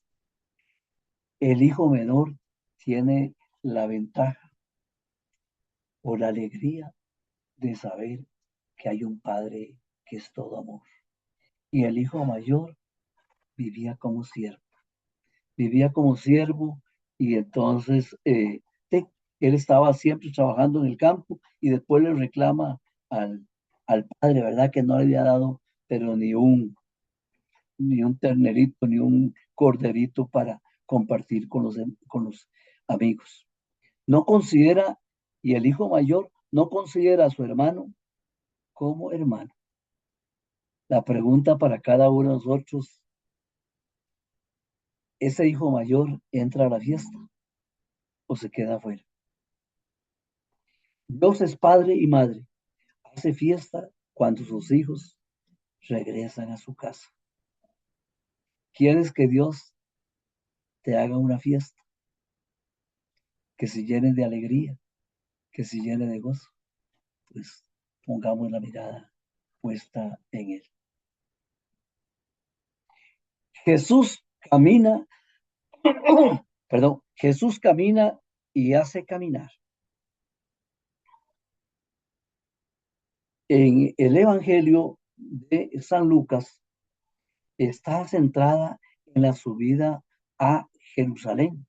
El hijo menor tiene la ventaja o la alegría de saber que hay un padre que es todo amor. Y el hijo mayor vivía como siervo. Vivía como siervo y entonces él estaba siempre trabajando en el campo y después le reclama al padre, ¿verdad? Que no le había dado, pero ni un ternerito, ni un corderito para compartir con los amigos. No considera, y el hijo mayor no considera a su hermano como hermano. La pregunta para cada uno de nosotros, ¿ese hijo mayor entra a la fiesta o se queda afuera? Dios es padre y madre. Hace fiesta cuando sus hijos regresan a su casa. ¿Quieres que Dios te haga una fiesta? Que se llene de alegría, que se llene de gozo. Pues pongamos la mirada puesta en Él. Jesús camina, Jesús camina y hace caminar. En el Evangelio de San Lucas está centrada en la subida a Jerusalén.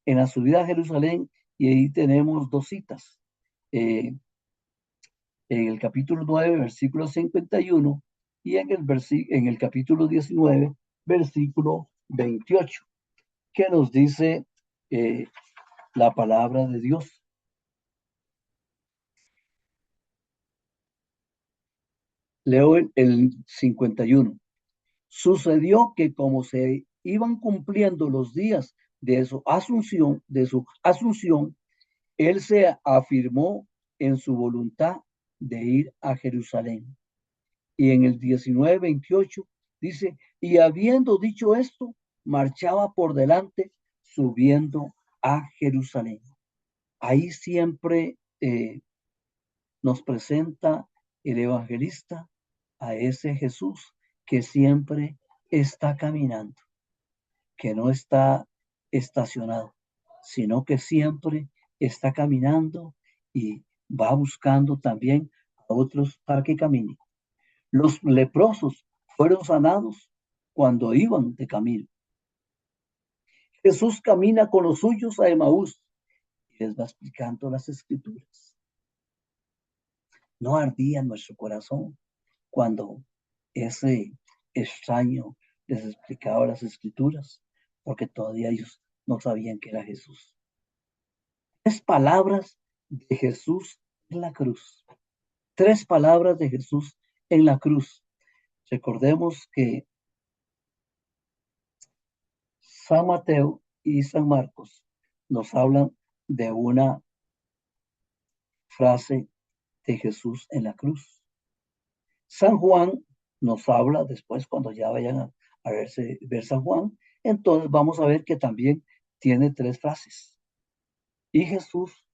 En la subida a Jerusalén, y ahí tenemos dos citas. En el capítulo 9, versículo 51, y en el capítulo 19, versículo 28, que nos dice la palabra de Dios. Leo el 51. Sucedió que como se iban cumpliendo los días de su asunción, él se afirmó en su voluntad de ir a Jerusalén. Y en el 19:28 dice, y habiendo dicho esto, marchaba por delante subiendo a Jerusalén. Ahí siempre nos presenta el evangelista a ese Jesús que siempre está caminando, que no está estacionado, sino que siempre está caminando y va buscando también a otros para que caminen. Los leprosos fueron sanados cuando iban de camino. Jesús camina con los suyos a Emaús y les va explicando las escrituras. No ardía nuestro corazón cuando ese extraño les explicaba las escrituras, porque todavía ellos no sabían que era Jesús. 3 palabras de Jesús en la cruz. 3 palabras de Jesús en la cruz. Recordemos que San Mateo y San Marcos nos hablan de una frase de Jesús en la cruz. San Juan nos habla después, cuando ya vayan a ver San Juan, entonces vamos a ver que también tiene 3 frases. Y Jesús,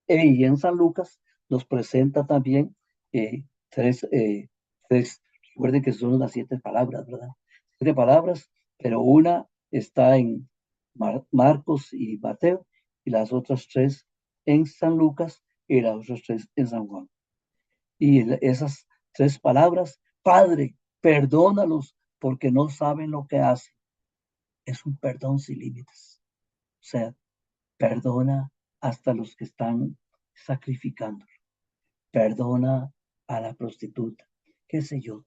y en San Lucas, nos presenta también 3, recuerden que son las 7 palabras, ¿verdad? 7 palabras, pero una está en Marcos y Mateo, y las otras 3 en San Lucas, y las otras 3 en San Juan. Y esas 3 palabras, Padre, perdónalos porque no saben lo que hacen. Es un perdón sin límites. O sea, perdona hasta los que están sacrificando. Perdona a la prostituta, qué sé yo.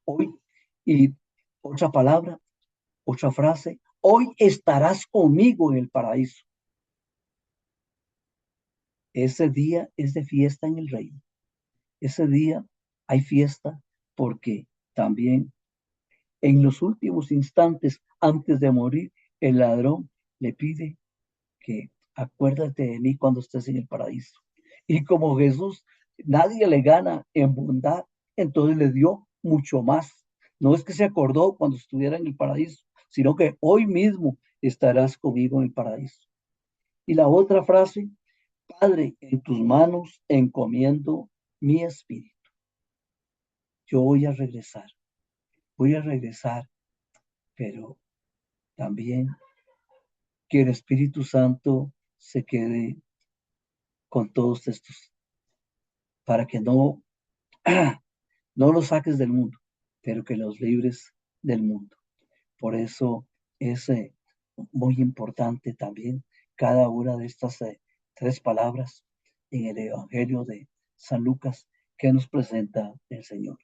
Hoy, y otra palabra, otra frase, hoy estarás conmigo en el paraíso. Ese día es de fiesta en el reino. Ese día hay fiesta porque también en los últimos instantes antes de morir, el ladrón le pide que acuérdate de mí cuando estés en el paraíso. Y como Jesús, nadie le gana en bondad, entonces le dio mucho más. No es que se acordó cuando estuviera en el paraíso, sino que hoy mismo estarás conmigo en el paraíso. Y la otra frase, Padre, en tus manos encomiendo mi espíritu. Yo voy a regresar, pero también que el Espíritu Santo se quede con todos estos, para que no los saques del mundo, pero que los libres del mundo. Por eso es muy importante también cada una de estas 3 palabras en el Evangelio de San Lucas que nos presenta el Señor.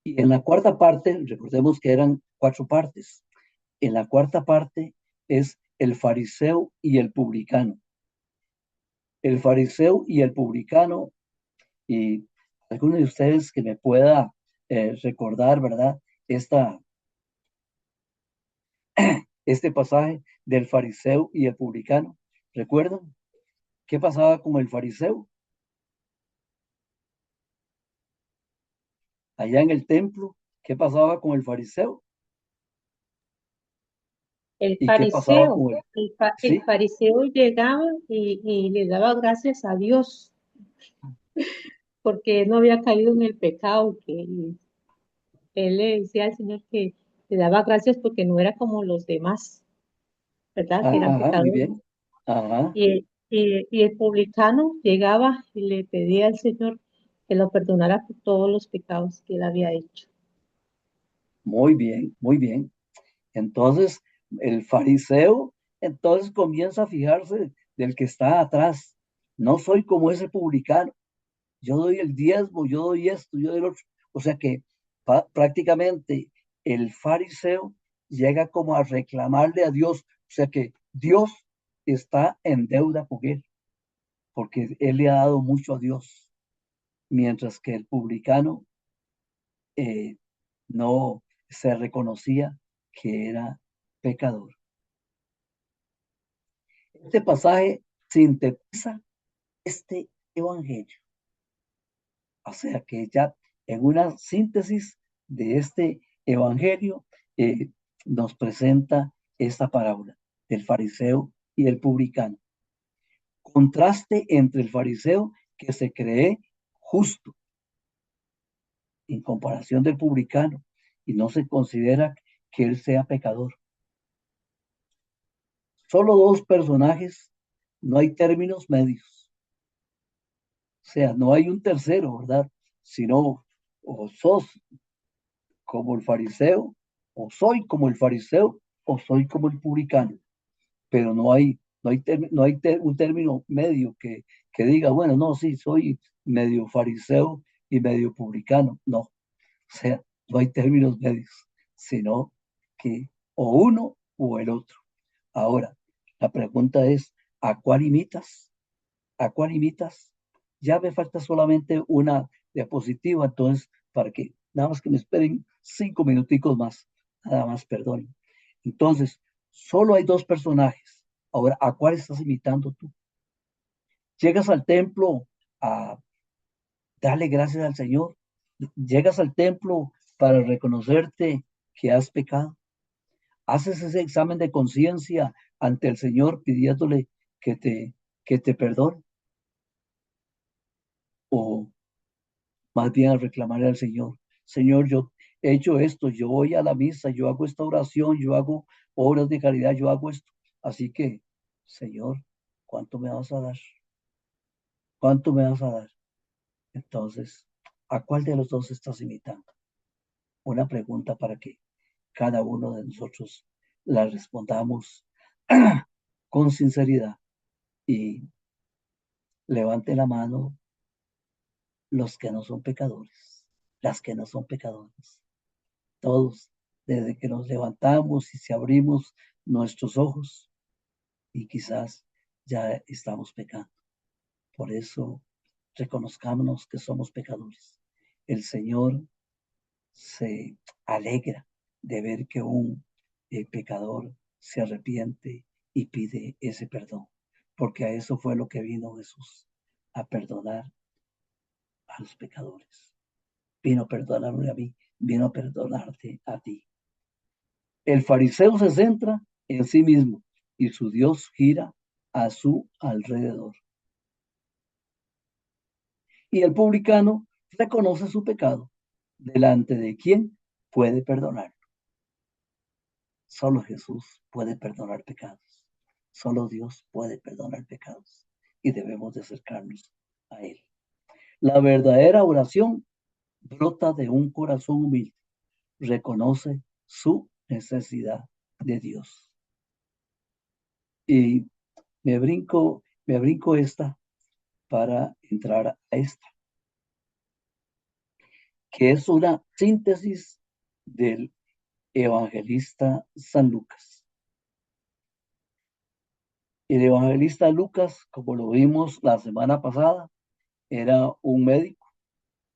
Y en la cuarta parte, recordemos que eran 4 partes. En la cuarta parte es el fariseo y el publicano. El fariseo y el publicano, y alguno de ustedes que me pueda recordar, ¿verdad? Este pasaje del fariseo y el publicano. ¿Recuerdan? ¿Qué pasaba con el fariseo? Allá en el templo, ¿qué pasaba con el fariseo? El ¿Y qué pasaba fariseo, con él? el ¿Sí? fariseo llegaba y le daba gracias a Dios porque no había caído en el pecado, que él le decía al Señor que le daba gracias porque no era como los demás, ¿verdad? Que eran Ajá, muy pecadores. bien. Ajá, Y el publicano llegaba y le pedía al Señor que lo perdonara por todos los pecados que él había hecho. muy bien, muy bien. Entonces, el fariseo entonces comienza a fijarse del que está atrás. No soy como ese publicano. Yo doy el diezmo, yo doy esto, yo doy lo otro. O sea que prácticamente el fariseo llega como a reclamarle a Dios. O sea que Dios está en deuda con él, porque él le ha dado mucho a Dios. mientras que el publicano no se reconocía que era pecador. Este pasaje sintetiza este evangelio. O sea que ya en una síntesis de este evangelio nos presenta esta parábola del fariseo y el publicano. Contraste entre el fariseo que se cree justo en comparación del publicano y no se considera que él sea pecador. Solo dos personajes, no hay términos medios. O sea, no hay un tercero, ¿verdad? Sino o sos como el fariseo, o soy como el fariseo, o soy como el publicano. Pero un término medio que diga, bueno, no, sí, soy medio fariseo y medio publicano. No, o sea, no hay términos medios, sino que o uno o el otro. Ahora, la pregunta es, ¿a cuál imitas? ¿A cuál imitas? Ya me falta solamente una diapositiva, entonces, para que nada más que me esperen 5 minuticos más, nada más, perdón. Entonces, solo hay dos personajes. Ahora, ¿a cuál estás imitando tú? Llegas al templo a darle gracias al Señor. Llegas al templo para reconocerte que has pecado. Haces ese examen de conciencia ante el Señor pidiéndole que te perdone. O más bien a reclamarle al Señor, Señor, yo he hecho esto, yo voy a la misa, yo hago esta oración, yo hago obras de caridad, yo hago esto. Así que, Señor, ¿cuánto me vas a dar? ¿Cuánto me vas a dar? Entonces, ¿a cuál de los dos estás imitando? Una pregunta para que cada uno de nosotros la respondamos con sinceridad y levante la mano los que no son pecadores, las que no son pecadores. Todos, desde que nos levantamos y si abrimos nuestros ojos y quizás ya estamos pecando. Por eso reconozcámonos que somos pecadores. El Señor se alegra de ver que un pecador se arrepiente y pide ese perdón, porque a eso fue lo que vino Jesús, a perdonar a los pecadores. Vino a perdonarme a mí, vino a perdonarte a ti. El fariseo se centra en sí mismo y su Dios gira a su alrededor. Y el publicano reconoce su pecado, delante de quien puede perdonar. Solo Jesús puede perdonar pecados. Solo Dios puede perdonar pecados. Y debemos de acercarnos a Él. La verdadera oración brota de un corazón humilde. Reconoce su necesidad de Dios. Y me brinco esta para entrar a esta, que es una síntesis del evangelista San Lucas. El evangelista Lucas, como lo vimos la semana pasada, era un médico,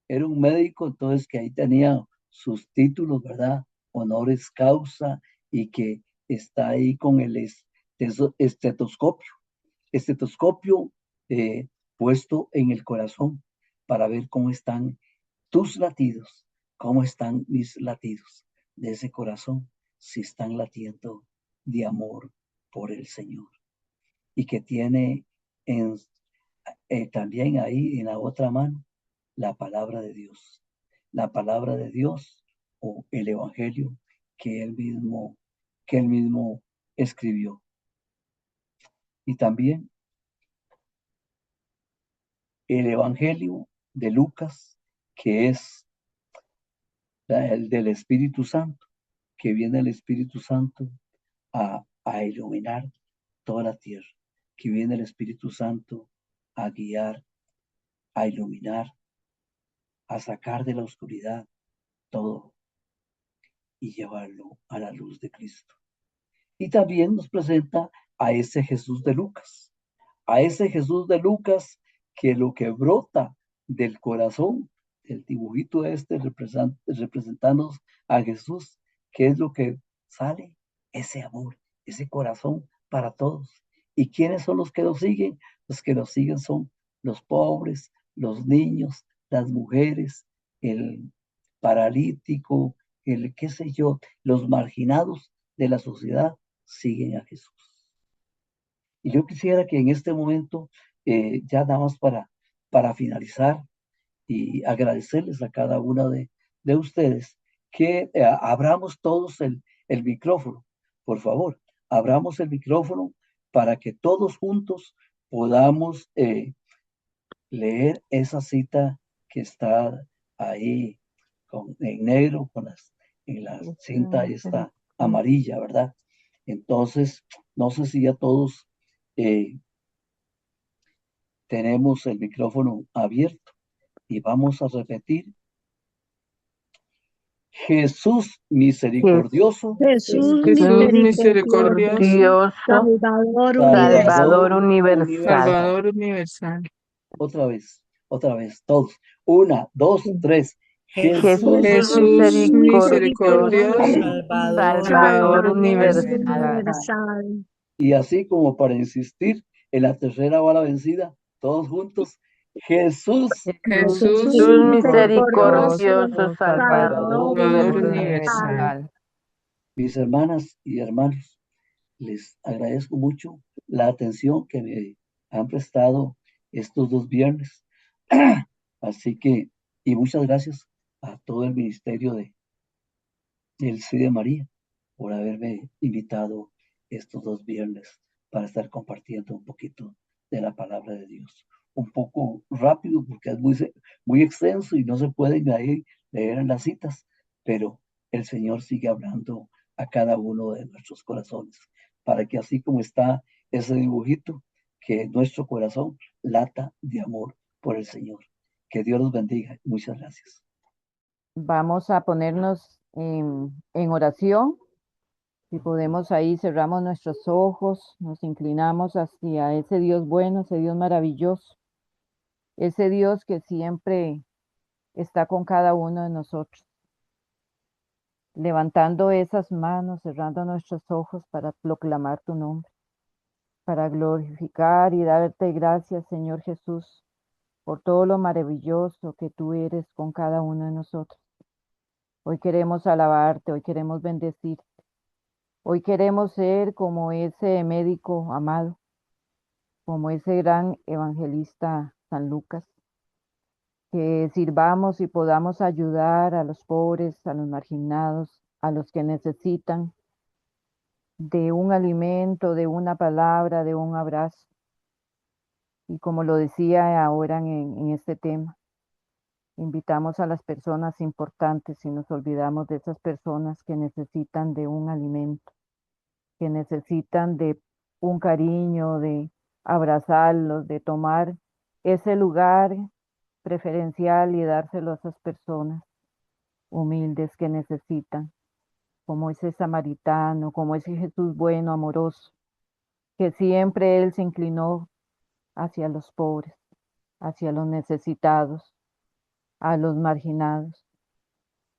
entonces que ahí tenía sus títulos, ¿verdad? Honoris causa y que está ahí con el estetoscopio puesto en el corazón para ver cómo están tus latidos, cómo están mis latidos de ese corazón, si están latiendo de amor por el Señor. Y que tiene también ahí en la otra mano la palabra de Dios. La palabra de Dios o el Evangelio que él mismo escribió. Y también el Evangelio de Lucas, que es el del Espíritu Santo, que viene el Espíritu Santo a iluminar toda la tierra, que viene el Espíritu Santo a guiar, a iluminar, a sacar de la oscuridad todo y llevarlo a la luz de Cristo. Y también nos presenta a ese Jesús de Lucas, que lo que brota del corazón, el dibujito este representando a Jesús, ¿qué es lo que sale? Ese amor, ese corazón para todos. ¿Y quiénes son los que lo siguen? Los que lo siguen son los pobres, los niños, las mujeres, el paralítico, el qué sé yo, los marginados de la sociedad siguen a Jesús. Y yo quisiera que en este momento, ya nada más para finalizar y agradecerles a cada una de ustedes, que abramos todos el micrófono. Por favor, abramos el micrófono para que todos juntos podamos leer esa cita que está ahí en negro en la cinta esta amarilla, ¿verdad? Entonces, no sé si ya todos tenemos el micrófono abierto y vamos a repetir: Jesús misericordioso, Jesús Jesús misericordioso, misericordioso, Salvador Salvador universal. universal. Salvador universal. otra vez, todos. Una, dos, tres. Jesús Jesús Jesús misericordioso, misericordioso, Salvador Salvador Salvador universal. universal. universal. Y así como para insistir en la tercera bala vencida, todos juntos. Jesús Jesús Jesús misericordioso, Salvador Salvador Salvador universal. universal. Mis hermanas y hermanos, les agradezco mucho la atención que me han prestado estos 2 viernes. Así que, y muchas gracias a todo el ministerio del Sí de María por haberme invitado estos 2 viernes para estar compartiendo un poquito de la palabra de Dios. Un poco rápido porque es muy extenso y no se pueden ahí leer en las citas, pero el Señor sigue hablando a cada uno de nuestros corazones, para que así como está ese dibujito, que nuestro corazón lata de amor por el Señor. Que Dios los bendiga. Muchas gracias. Vamos a ponernos en oración. Si podemos ahí, cerramos nuestros ojos, nos inclinamos hacia ese Dios bueno, ese Dios maravilloso, ese Dios que siempre está con cada uno de nosotros. Levantando esas manos, cerrando nuestros ojos para proclamar tu nombre, para glorificar y darte gracias, Señor Jesús, por todo lo maravilloso que tú eres con cada uno de nosotros. Hoy queremos alabarte, hoy queremos bendecirte. Hoy queremos ser como ese médico amado, como ese gran evangelista San Lucas, que sirvamos y podamos ayudar a los pobres, a los marginados, a los que necesitan de un alimento, de una palabra, de un abrazo. Y como lo decía ahora en este tema, invitamos a las personas importantes y nos olvidamos de esas personas que necesitan de un alimento, que necesitan de un cariño, de abrazarlos, de tomar ese lugar preferencial y dárselo a esas personas humildes que necesitan, como ese samaritano, como ese Jesús bueno, amoroso, que siempre Él se inclinó hacia los pobres, hacia los necesitados, a los marginados.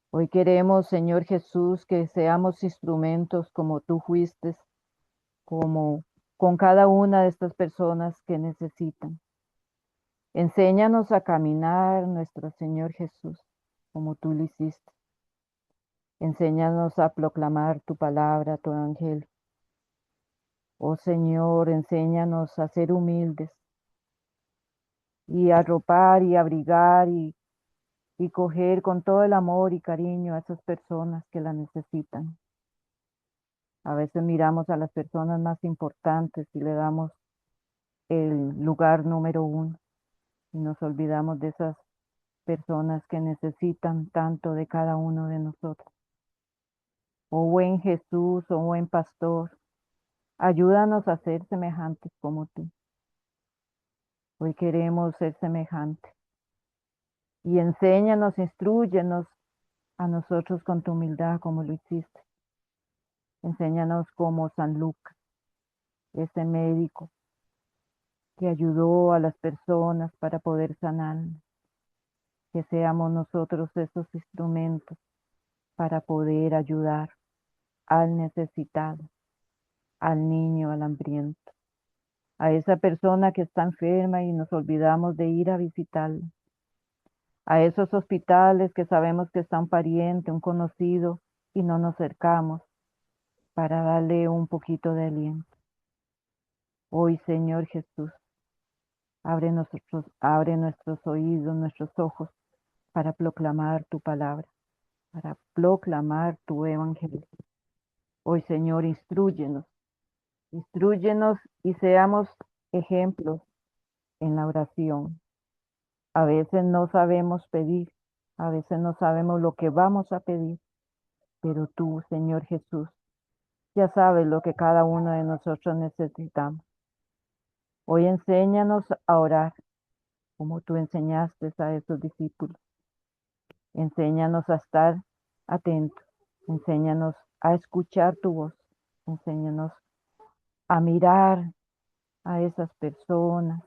Hoy queremos, Señor Jesús, que seamos instrumentos como tú fuiste, como con cada una de estas personas que necesitan. Enséñanos a caminar, nuestro Señor Jesús, como tú lo hiciste. Enséñanos a proclamar tu palabra, tu evangelio. Oh Señor, enséñanos a ser humildes y a arropar y abrigar y coger con todo el amor y cariño a esas personas que la necesitan. A veces miramos a las personas más importantes y le damos el lugar número 1 y nos olvidamos de esas personas que necesitan tanto de cada uno de nosotros. Oh buen Jesús, oh buen pastor, ayúdanos a ser semejantes como tú. Hoy queremos ser semejantes. Y enséñanos, instrúyenos a nosotros con tu humildad como lo hiciste. Enséñanos como San Lucas, ese médico que ayudó a las personas para poder sanar. que seamos nosotros esos instrumentos para poder ayudar al necesitado, al niño, al hambriento, a esa persona que está enferma y nos olvidamos de ir a visitarla, a esos hospitales que sabemos que está un pariente, un conocido y no nos acercamos para darle un poquito de aliento. Hoy, Señor Jesús, abre nuestros oídos, nuestros ojos para proclamar tu palabra, para proclamar tu evangelio. Hoy, Señor, instrúyenos y seamos ejemplos en la oración. A veces no sabemos pedir, a veces no sabemos lo que vamos a pedir, pero tú, Señor Jesús, ya sabes lo que cada uno de nosotros necesitamos. Hoy enséñanos a orar como tú enseñaste a esos discípulos. Enséñanos a estar atentos, enséñanos a escuchar tu voz, enséñanos a mirar a esas personas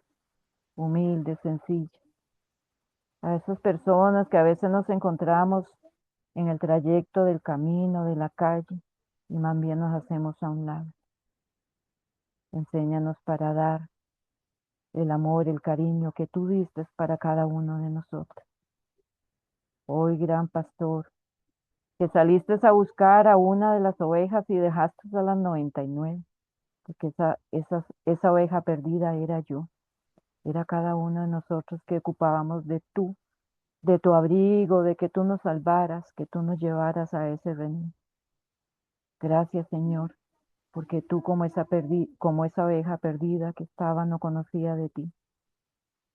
humildes, sencillas, a esas personas que a veces nos encontramos en el trayecto del camino, de la calle, y más bien nos hacemos a un lado. Enséñanos para dar el amor, el cariño que tú diste para cada uno de nosotros. Hoy, gran pastor, que saliste a buscar a una de las ovejas y dejaste a las 99, porque esa oveja perdida era yo, era cada uno de nosotros que ocupábamos de tu abrigo, de que tú nos salvaras, que tú nos llevaras a ese reino. Gracias, Señor, porque tú como esa oveja perdida que estaba no conocía de ti.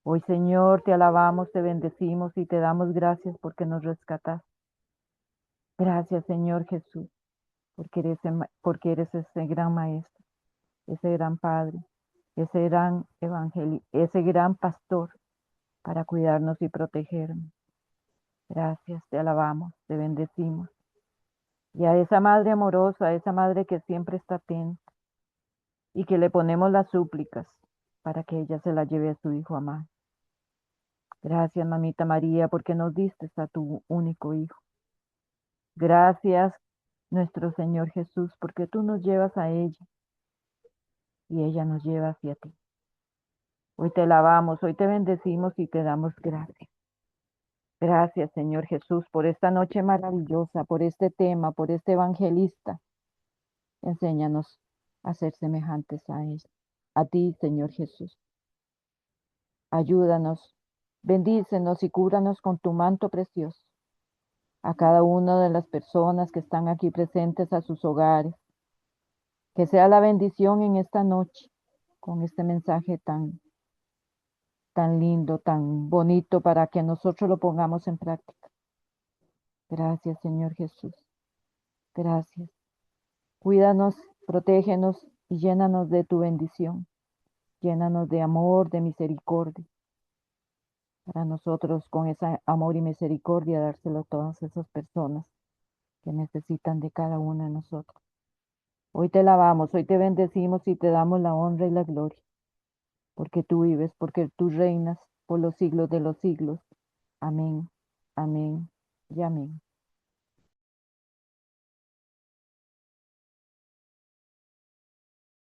Hoy, Señor, te alabamos, te bendecimos y te damos gracias porque nos rescataste. Gracias, Señor Jesús, porque eres ese gran maestro, ese gran padre, ese gran ese gran pastor para cuidarnos y protegernos. Gracias, te alabamos, te bendecimos. Y a esa madre amorosa, a esa madre que siempre está atenta y que le ponemos las súplicas para que ella se la lleve a su hijo amado. Gracias, mamita María, porque nos diste a tu único hijo. Gracias, nuestro Señor Jesús, porque tú nos llevas a ella y ella nos lleva hacia ti. Hoy te alabamos, hoy te bendecimos y te damos gracias. Gracias, Señor Jesús, por esta noche maravillosa, por este tema, por este evangelista. Enséñanos a ser semejantes a él, a ti, Señor Jesús. Ayúdanos, bendícenos y cúbranos con tu manto precioso. A cada una de las personas que están aquí presentes a sus hogares, que sea la bendición en esta noche, con este mensaje tan lindo, tan bonito, para que nosotros lo pongamos en práctica. Gracias, Señor Jesús. Gracias. Cuídanos, protégenos y llénanos de tu bendición. Llénanos de amor, de misericordia. Para nosotros, con ese amor y misericordia, dárselo a todas esas personas que necesitan de cada uno de nosotros. Hoy te alabamos, hoy te bendecimos y te damos la honra y la gloria, porque tú vives, porque tú reinas por los siglos de los siglos. Amén, amén y amén.